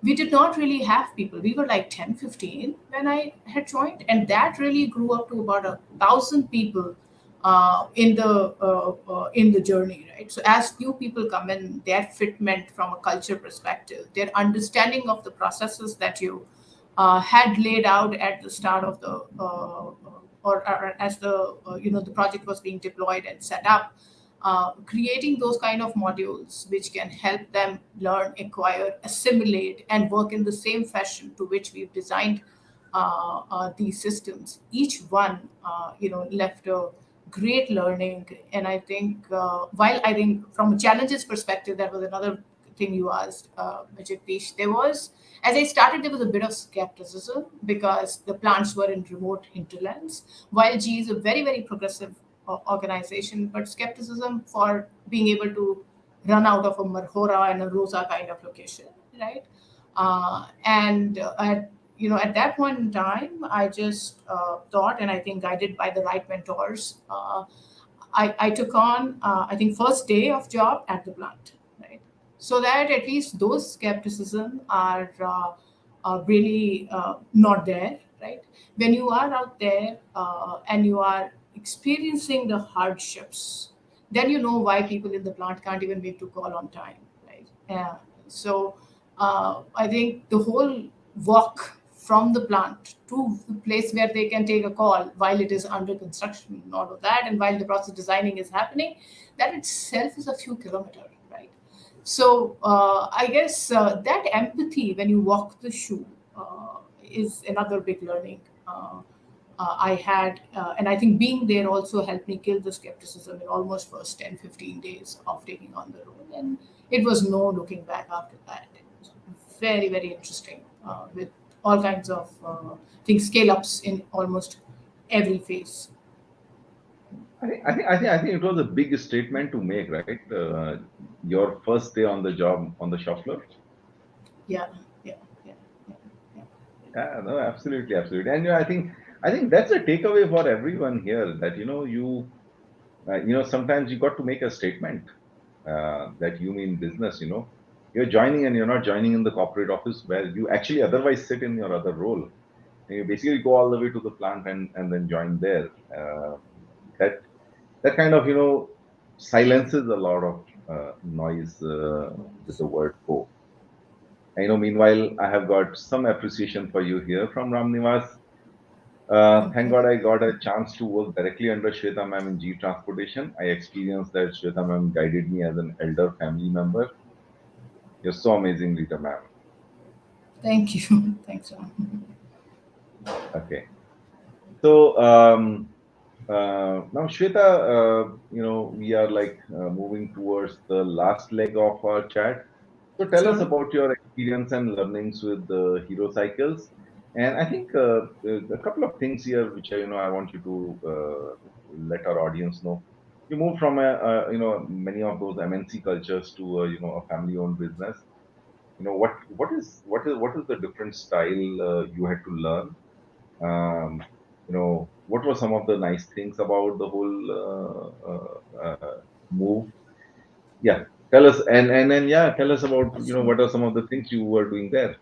S2: we did not really have people. We were like 10, 15 when I had joined, and that really grew up to about 1,000 people in the journey, right? So as new people come in, their fitment from a culture perspective, their understanding of the processes that you had laid out at the start of the or as the the project was being deployed and set up, creating those kind of modules which can help them learn, acquire, assimilate, and work in the same fashion to which we've designed these systems. Each one, left a great learning. And I think, while I think from a challenges perspective, that was another thing you asked, Jagdish. There was, as I started, there was a bit of skepticism because the plants were in remote hinterlands. While GE is a very, very progressive organization, but skepticism for being able to run out of a Marhora and a Rosa kind of location, right? And at that point in time, I just thought, and I think guided by the right mentors, I took on, I think, first day of job at the plant, right? So that at least those skepticism are really not there, right? When you are out there and you are experiencing the hardships, then you know why people in the plant can't even make to call on time, right? So I think the whole walk from the plant to the place where they can take a call while it is under construction and all of that, and while the process designing is happening, that itself is a few kilometers, right? So I guess that empathy when you walk the shoe is another big learning I had. And I think being there also helped me kill the skepticism in almost first 10, 15 days of taking on the role. And it was no looking back after that. It was very, very interesting with all kinds of things, scale ups in almost every phase.
S1: I think it was a big statement to make, right? Your first day on the job on the shop floor.
S2: Yeah, yeah, yeah, yeah, yeah.
S1: Yeah, no, absolutely, absolutely. And I think that's a takeaway for everyone here that sometimes you got to make a statement that you mean business. You're joining and you're not joining in the corporate office where you actually otherwise sit in your other role. And you basically go all the way to the plant and then join there. That that kind of silences a lot of noise with the word go. Meanwhile, I have got some appreciation for you here from Ramnivas. Thank
S2: Okay.
S1: God I got a chance to work directly under Shweta ma'am in GE Transportation. I experienced that Shweta ma'am guided me as an elder family member. You're so amazing, leader ma'am.
S2: Thank you. Thanks, Ram.
S1: Okay. So now, Shweta, we are like moving towards the last leg of our chat. So tell us
S2: Sure.
S1: about your experience and learnings with the Hero Cycles. And I think a couple of things here which I want you to let our audience know. You moved from many of those MNC cultures to a family-owned business. What is the different style you had to learn? What were some of the nice things about the whole move? Yeah, tell us, and then yeah, tell us about
S2: Sure.
S1: what are some of the things you were doing there.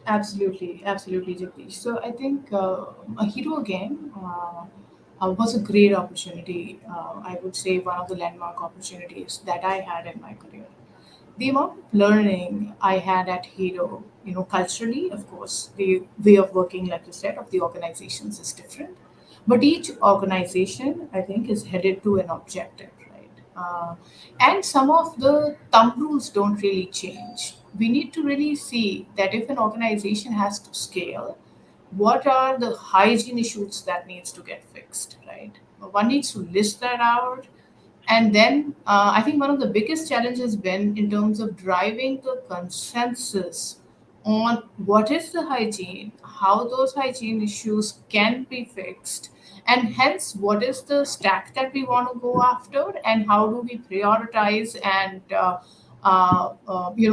S2: Absolutely, absolutely, Jagdish. So I think a hero game was a great opportunity. I would say one of the landmark opportunities that I had in my career. The amount of learning I had at Hero, culturally, of course, the way of working, like you said, of the organizations is different. But each organization, I think, is headed to an objective, right? And some of the thumb rules don't really change. We need to really see that if an organization has to scale, what are the hygiene issues that needs to get fixed, right? One needs to list that out, and then I think one of the biggest challenges has been in terms of driving the consensus on what is the hygiene, how those hygiene issues can be fixed, and hence what is the stack that we want to go after, and how do we prioritize and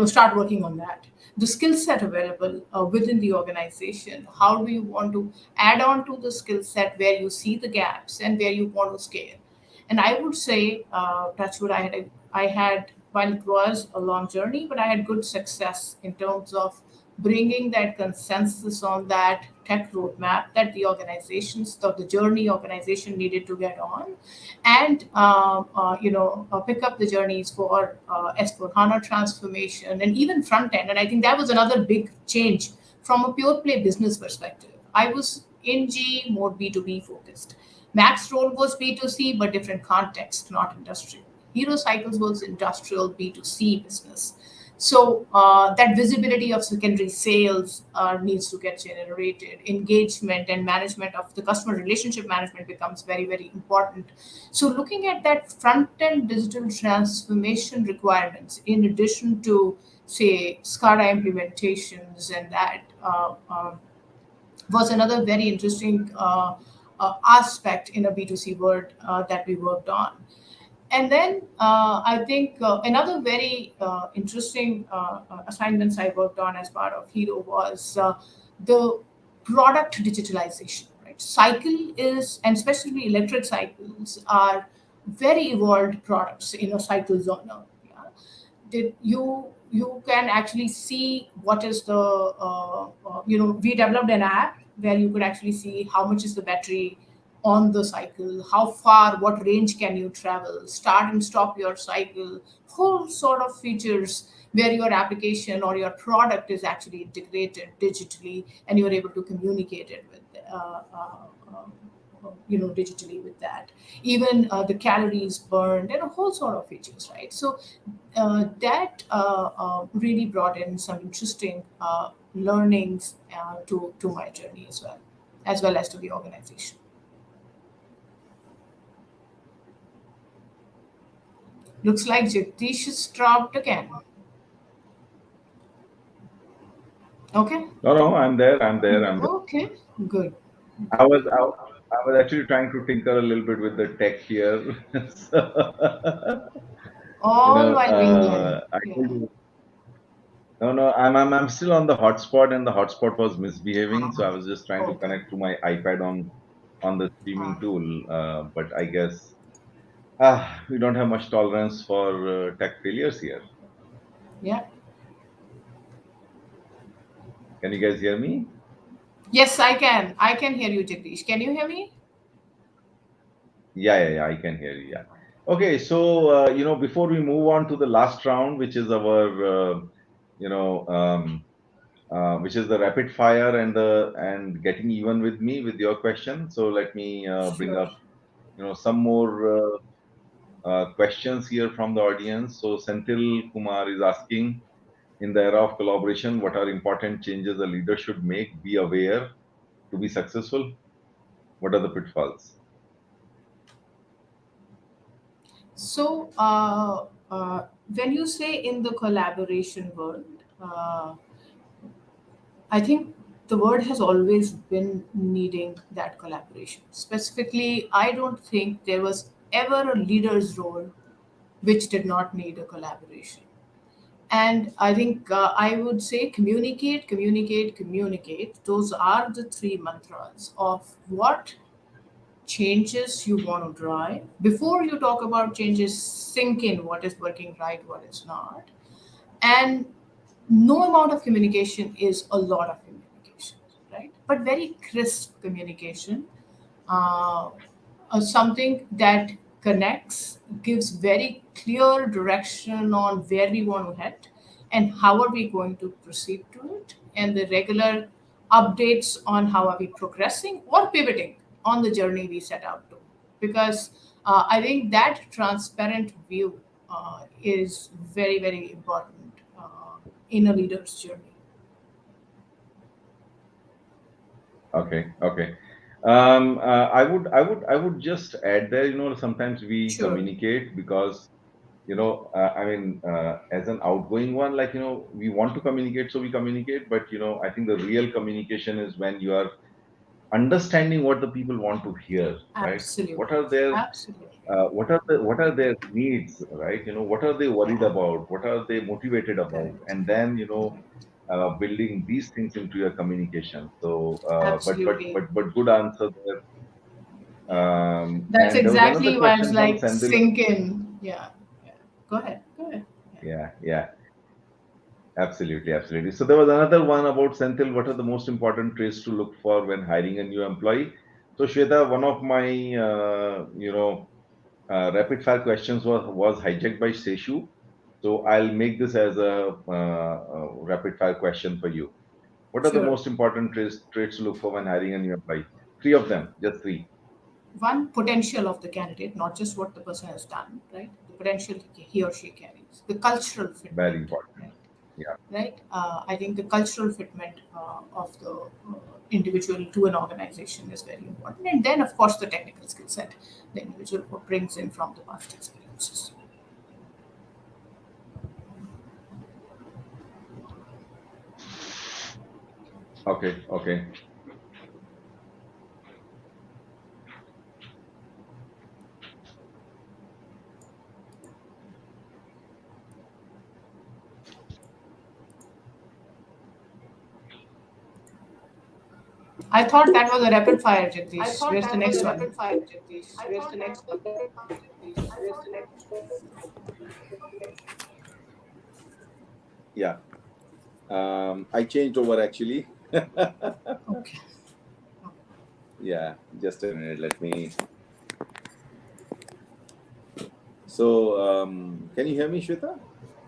S2: start working on that. The skill set available within the organization. How do you want to add on to the skill set where you see the gaps and where you want to scale? And I would say, Touchwood, I had, while it was a long journey, but I had good success in terms of bringing that consensus on that tech roadmap that the journey organization needed to get on, and pick up the journeys for S4 HANA transformation and even front end. And I think that was another big change from a pure play business perspective. I was in G more B2B focused. Mac's role was B2C, but different context, not industrial. Hero Cycles was industrial B2C business. So that visibility of secondary sales needs to get generated. Engagement and management of the customer relationship management becomes very, very important. So looking at that front end digital transformation requirements, in addition to say SCADA implementations and that. Was another very interesting aspect in a B2C world that we worked on. And then I think another very interesting assignments I worked on as part of Hero was the product digitalization. Right, cycle is, and especially electric cycles are very evolved products in a cycle zoner. Yeah, did you can actually see what is the we developed an app where you could actually see how much is the battery on the cycle, how far, what range can you travel, start and stop your cycle, whole sort of features where your application or your product is actually integrated digitally and you're able to communicate it with digitally with that, even the calories burned and a whole sort of features, right? So that really brought in some interesting learnings to my journey as well as to the organization. Looks like Jagdish is dropped again. Okay.
S1: No, I'm there. I'm there. I'm there.
S2: Okay. Good.
S1: I was I, I was actually trying to tinker a little bit with the tech here. So,
S2: All while being learning.
S1: I
S2: Yeah.
S1: told you. No, I'm still on the hotspot, and the hotspot was misbehaving. So I was just trying to
S2: Okay.
S1: connect to my iPad on the streaming
S2: Ah,
S1: tool. But I guess we don't have much tolerance for tech failures here.
S2: yeah.
S1: Can you guys hear me?
S2: Yes, I can. I can hear you, Jagdish. Can you hear me?
S1: Yeah, I can hear you. Yeah. Okay, so before we move on to the last round, which is our you know which is the rapid fire and getting even with me with your question. So let me bring
S2: Sure.
S1: up some more questions here from the audience. So Senthil Kumar is asking, in the era of collaboration, what are important changes a leader should make? Be aware to be successful. What are the pitfalls?
S2: So, when you say in the collaboration world, uh, I think the word has always been needing that collaboration. Specifically, I don't think there was ever a leader's role which did not need a collaboration. And I think I would say communicate, communicate, communicate. Those are the three mantras of what changes you want to drive. Before you talk about changes, sink in what is working right, what is not. And no amount of communication is a lot of communication, right? But very crisp communication, uh, something that connects, gives very clear direction on where we want to head and how are we going to proceed to it, and the regular updates on how are we progressing or pivoting on the journey we set out to. Because I think that transparent view is very, very important in a leader's journey.
S1: Okay. I would just add there. Sometimes we
S2: Sure.
S1: communicate because I mean, as an outgoing one, like we want to communicate, so we communicate. But I think the real communication is when you are understanding what the people want to hear, right? What
S2: Absolutely.
S1: are their
S2: Absolutely.
S1: what are their needs, right? What are they worried
S2: Yeah.
S1: about? What are they motivated about?
S2: Correct.
S1: And then building these things into your communication. So,
S2: Absolutely.
S1: but good answer there.
S2: That's
S1: And there was another
S2: exactly why it's
S1: question from
S2: like
S1: Sandil.
S2: sink in. Yeah. Yeah. Go ahead. Go ahead. Yeah.
S1: Yeah, absolutely. So there was another one about Senthil. What are the most important traits to look for when hiring a new employee? So Shweta, one of my rapid fire questions was hijacked by Seshu. So I'll make this as a rapid fire question for you. What are the
S2: Sure.
S1: most important traits to look for when hiring a new employee? Three of them, just three.
S2: One, potential of the candidate, not just what the person has done, right? The potential he or she carries. The cultural
S1: Very
S2: fitment,
S1: important.
S2: right?
S1: Yeah.
S2: Right. I think the cultural fitment of the individual to an organization is very important. And then, of course, the technical skill set the individual brings in from the past experiences.
S1: Okay.
S2: I thought that was a rapid fire,
S3: I
S2: Jagdish.
S3: thought
S2: Where's the
S3: that was
S2: next
S3: a
S2: one?
S3: rapid fire, Jagdish. Where's the next one? Where's the next
S1: Yeah. I changed over actually.
S2: Okay.
S1: Yeah, just a minute. Let me. So, can you hear me, Shweta?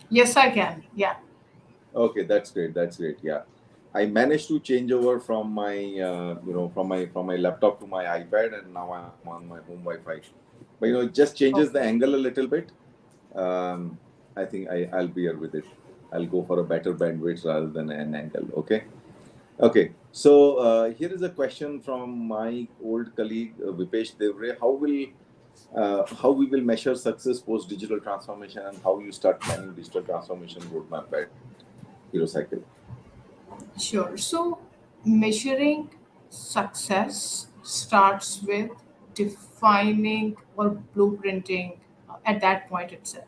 S2: Yes, I can. Yeah.
S1: Okay, that's great. That's great. Yeah, I managed to change over from my, from my laptop to my iPad, and now I'm on my home Wi-Fi. But it just changes the
S2: Okay.
S1: angle a little bit. Um, I think I'll bear with it. I'll go for a better bandwidth rather than an angle. Okay. Okay. So here is a question from my old colleague Vipesh Devre. How we will measure success post digital transformation, and how you start planning digital transformation roadmap at Hero Cycle?
S2: Sure. So, measuring success starts with defining or blueprinting at that point itself,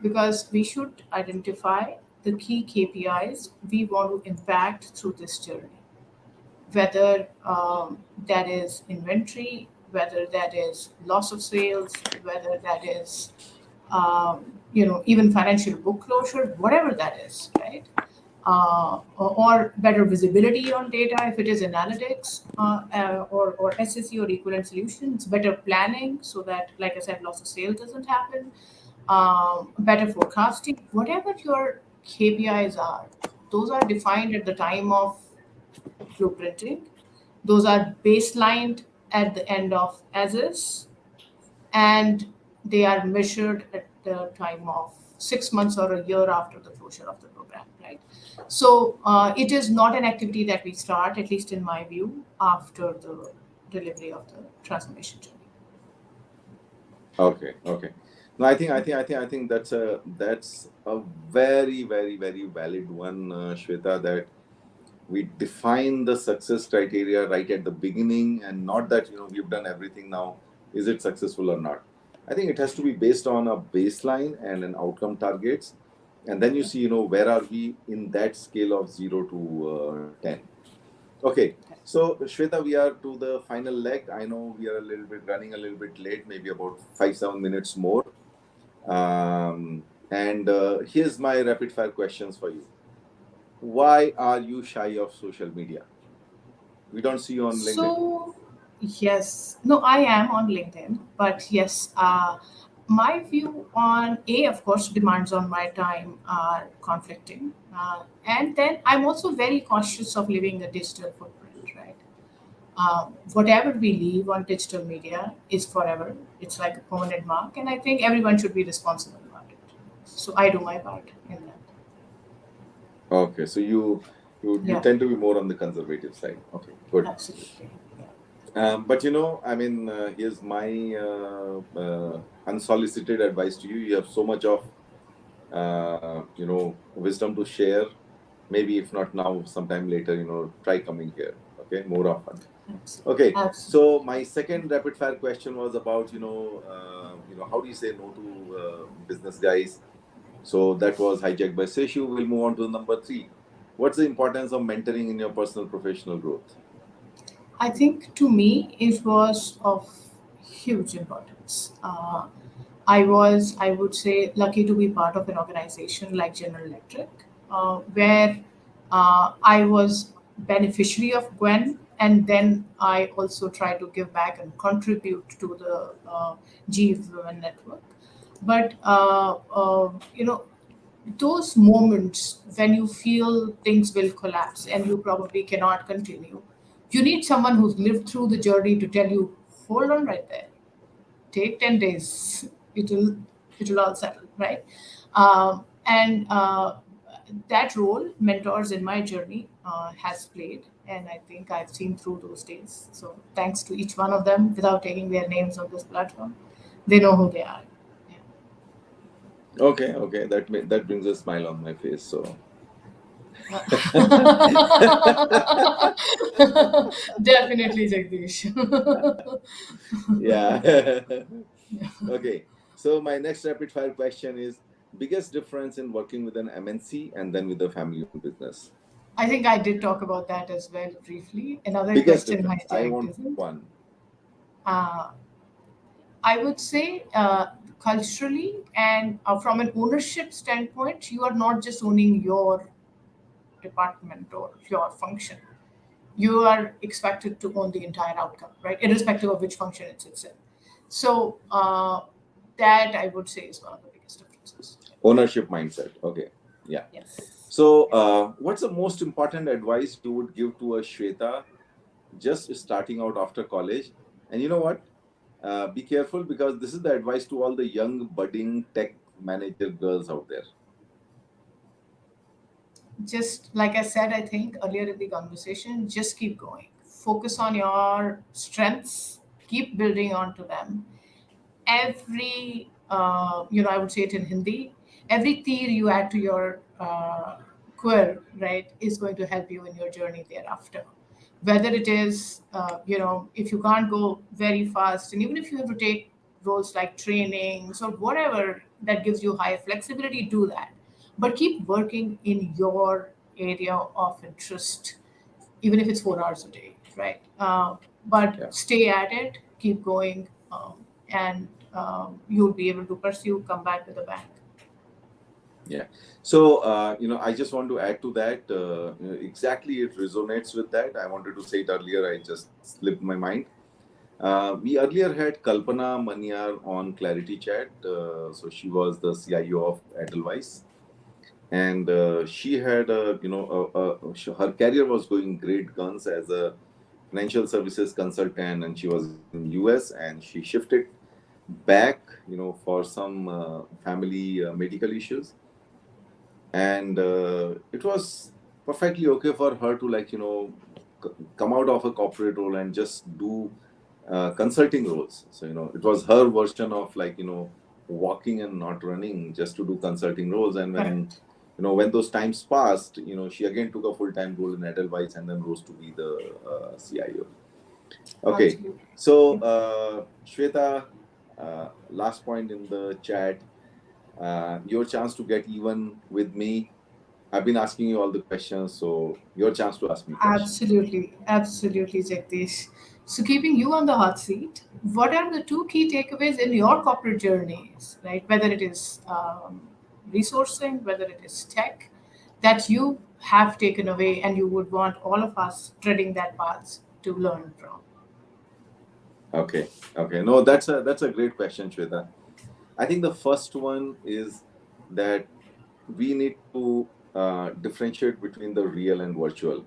S2: because we should identify the key KPIs we want to impact through this journey, whether that is inventory, whether that is loss of sales, whether that is even financial book closure, whatever that is, right? Or better visibility on data if it is analytics, or SSE or equivalent solutions, better planning so that, like I said, loss of sale doesn't happen, better forecasting, whatever your KPIs are, those are defined at the time of blueprinting. Those are baselined at the end of as is, and they are measured at the time of 6 months or a year after the closure of the program, right? So it is not an activity that we start, at least in my view, after the delivery of the transformation journey.
S1: Okay, okay. No, I think that's a very, very, very valid one, Shweta, that we define the success criteria right at the beginning, and not that we've done everything now, is it successful or not. I think it has to be based on a baseline and an outcome targets, and then you see where are we in that scale of 0 to 10. Okay, so Shweta, we are to the final leg. I know we are a little bit running a little bit late, maybe about 5-7 minutes more. And here's my rapid fire questions for you. Why are you shy of social media? We don't see you on LinkedIn.
S2: So, yes, no, I am on LinkedIn, but yes, my view on of course, demands on my time are conflicting. And then I'm also very cautious of leaving a digital footprint, right? Whatever we leave on digital media is forever. It's like a permanent mark, and I think everyone should be responsible about it. So I do my part in that.
S1: Okay, so you
S2: Yeah,
S1: tend to be more on the conservative side. Okay, good.
S2: absolutely. Yeah.
S1: But I mean, here's my unsolicited advice to you. You have so much of wisdom to share. Maybe if not now, sometime later, try coming here. Okay, more often.
S2: Absolutely.
S1: Okay,
S2: Absolutely.
S1: so my second rapid fire question was about how do you say no to business guys? So that was hijacked by Seshu. We'll move on to number three. What's the importance of mentoring in your personal professional growth?
S2: I think to me it was of huge importance. I would say, lucky to be part of an organization like General Electric, where I was beneficiary of Gwen, and then I also try to give back and contribute to the GE Women Network. But those moments when you feel things will collapse and you probably cannot continue, you need someone who's lived through the journey to tell you, hold on right there, take 10 days, it'll all settle, right? And that role mentors in my journey has played, and I think I've seen through those days. So thanks to each one of them, without taking their names on this platform, they know who they are. Yeah.
S1: Okay, okay, that brings a smile on my face. So
S2: Definitely, Jagdish.
S1: yeah. Okay. So my next rapid fire question is biggest difference in working with an MNC and then with a family-owned business.
S2: I think I did talk about that as well briefly. Another
S1: Biggest
S2: question
S1: difference. I
S2: hijacked,
S1: want
S2: isn't?
S1: one.
S2: Uh, I would say culturally and from an ownership standpoint, you are not just owning your department or your function. You are expected to own the entire outcome, right? Irrespective of which function it sits in. So that I would say is one of the biggest differences.
S1: Ownership mindset. Okay. Yeah.
S2: Yes.
S1: So,
S2: Yeah.
S1: what's the most important advice you would give to a Shweta just starting out after college? And you know what? Be careful because this is the advice to all the young budding tech manager girls out there.
S2: Just like I said, I think earlier in the conversation, just keep going. Focus on your strengths, keep building onto them. I would say it in Hindi, every tir you add to your queer, right, is going to help you in your journey thereafter. Whether it is, if you can't go very fast, and even if you have to take roles like trainings or whatever that gives you higher flexibility, do that. But keep working in your area of interest, even if it's 4 hours a day, right? But
S4: Yeah.
S2: stay at it, keep going, and you'll be able to pursue, come back with a bang.
S4: Yeah. So, I just want to add to that. Exactly, it resonates with that. I wanted to say it earlier. I just slipped my mind. We earlier had Kalpana Maniar on Clarity Chat. So she was the CIO of Edelweiss, and she had her career was going great guns as a financial services consultant, and she was in US, and she shifted back, for some family medical issues, and it was perfectly okay for her to come out of a corporate role and just do consulting roles. So it was her version of walking and not running, just to do consulting roles. And when
S2: Correct.
S4: when those times passed, she again took a full-time role in Edelweiss and then rose to be the CIO. Okay,
S2: Absolutely.
S4: so Shweta, last point in the chat, your chance to get even with me. I've been asking you all the questions, so your chance to ask me questions.
S2: Absolutely, absolutely, Jagdish. So, keeping you on the hot seat, what are the two key takeaways in your corporate journeys, right? Whether it is resourcing, whether it is tech, that you have taken away and you would want all of us treading that path to learn from?
S4: Okay, okay. No, that's a great question, Shweta. I think the first one is that we need to differentiate between the real and virtual.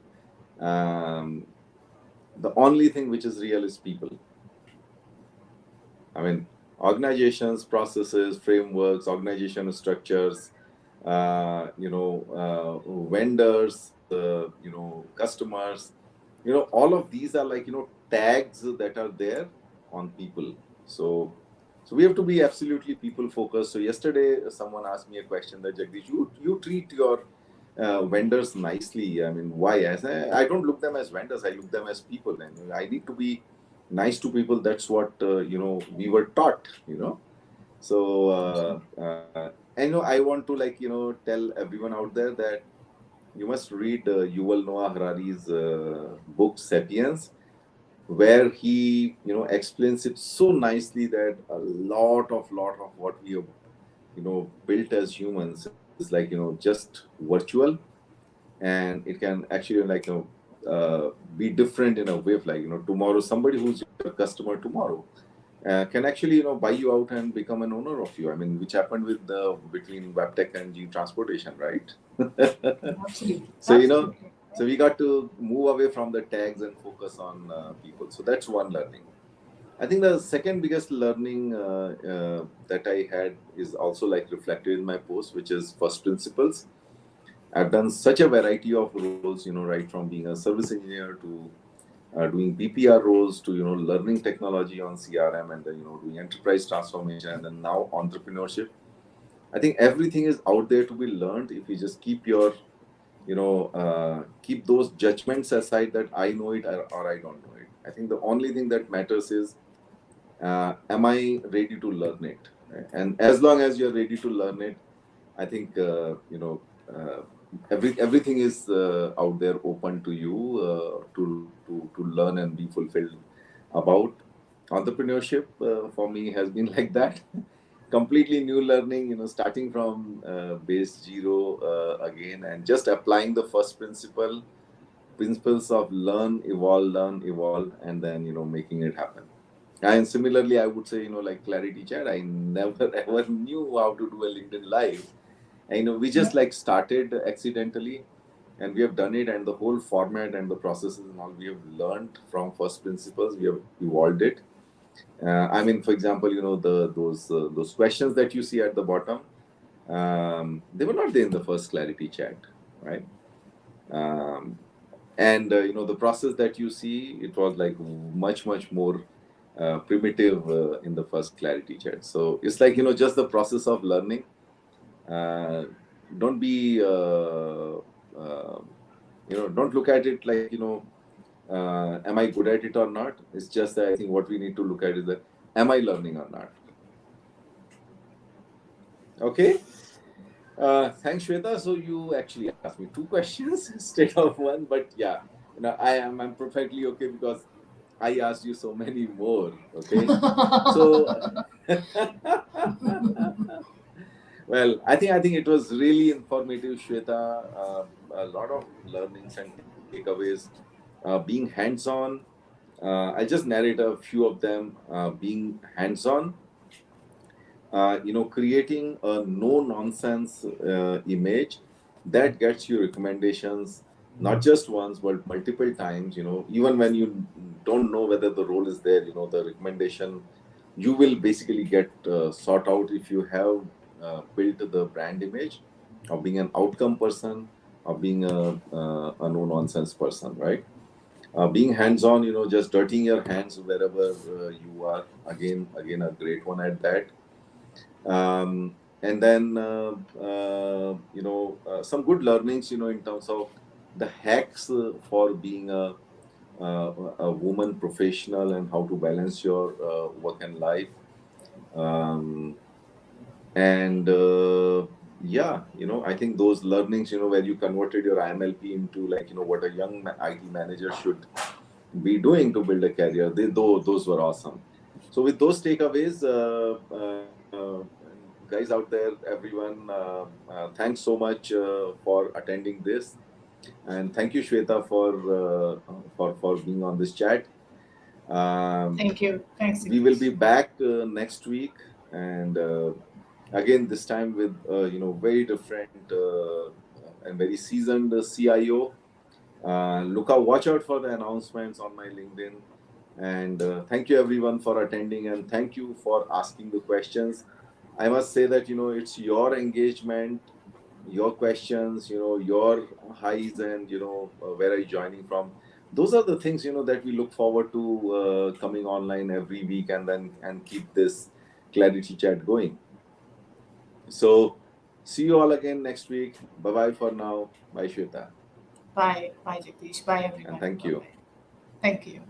S4: Um, the only thing which is real is people. I mean, organizations, processes, frameworks, organization structures, vendors, customers, all of these are tags that are there on people. So we have to be absolutely people focused. So yesterday, someone asked me a question that, Jagdish, you treat your vendors nicely. I mean, why? I say, I don't look them as vendors. I look them as people, and I need to be nice to people. That's what we were taught. So I know I want to tell everyone out there that you must read Yuval Noah Harari's book *Sapiens*, where he explains it so nicely that a lot of what we have built as humans is just virtual, and it can actually be different in a way of tomorrow somebody who's your customer tomorrow can actually buy you out and become an owner of you. I mean, which happened with the between Webtech and GE Transportation, right?
S2: Absolutely,
S4: So
S2: absolutely.
S4: so we got to move away from the tags and focus on people. So that's one learning. I think the second biggest learning that I had is also reflected in my post, which is first principles. I've done such a variety of roles, right from being a service engineer to doing PPR roles to learning technology on CRM, and then doing enterprise transformation, and then now entrepreneurship. I think everything is out there to be learned if you just keep your keep those judgments aside that I know it or I don't know it. I think the only thing that matters is am I ready to learn it? Right? And as long as you're ready to learn it, I think everything is out there open to you to learn and be fulfilled about. Entrepreneurship for me has been like that. Completely new learning, starting from base zero again, and just applying the first principles of learn, evolve, and then making it happen. And similarly, I would say, like ClarITea, I never ever knew how to do a LinkedIn live. And we
S2: Yeah.
S4: just started accidentally, and we have done it, and the whole format and the processes and all we have learned from first principles. We have evolved it. I mean, for example, those questions that you see at the bottom, they were not there in the first Clarity chat, right? Um, and the process that you see, it was much more primitive in the first Clarity chat. So it's just the process of learning. uh, don't be don't look at it like, am I good at it or not? It's just that I think what we need to look at is that, am I learning or not? Okay. Thanks, Shweta. So you actually asked me two questions instead of one, but yeah, I'm perfectly okay because I asked you so many more. Okay. So well, I think it was really informative, Shweta. A lot of learnings and takeaways. Being hands-on, I just narrate a few of them. Being hands-on, creating a no nonsense image that gets you recommendations not just once but multiple times. Even when you don't know whether the role is there, the recommendation you will basically get sought out if you have built the brand image of being an outcome person, of being a no nonsense person, right? Being hands on, just dirtying your hands wherever you are, again a great one at that. And then some good learnings, in terms of the hacks for being a woman professional and how to balance your work and life. um, and yeah, I think those learnings, where you converted your IMLP into, like, what a young IT manager should be doing to build a career, those were awesome. So with those takeaways, guys out there, everyone, thanks so much for attending this, and thank you, Shweta, for being on this chat.
S2: Thank you. Thanks,
S4: We will be
S2: Jagdish.
S4: back next week, and again this time with very different and very seasoned CIO. Watch out for the announcements on my LinkedIn. And thank you everyone for attending, and thank you for asking the questions. I must say that, it's your engagement, your questions, your highs, and where are you joining from. Those are the things, that we look forward to coming online every week, and keep this clarity chat going. So see you all again next week. Bye bye for now. Bye, Shweta.
S2: Bye. Bye, Jagdish. Bye,
S4: And
S2: everyone.
S4: thank
S2: Bye
S4: you.
S2: bye. Thank you.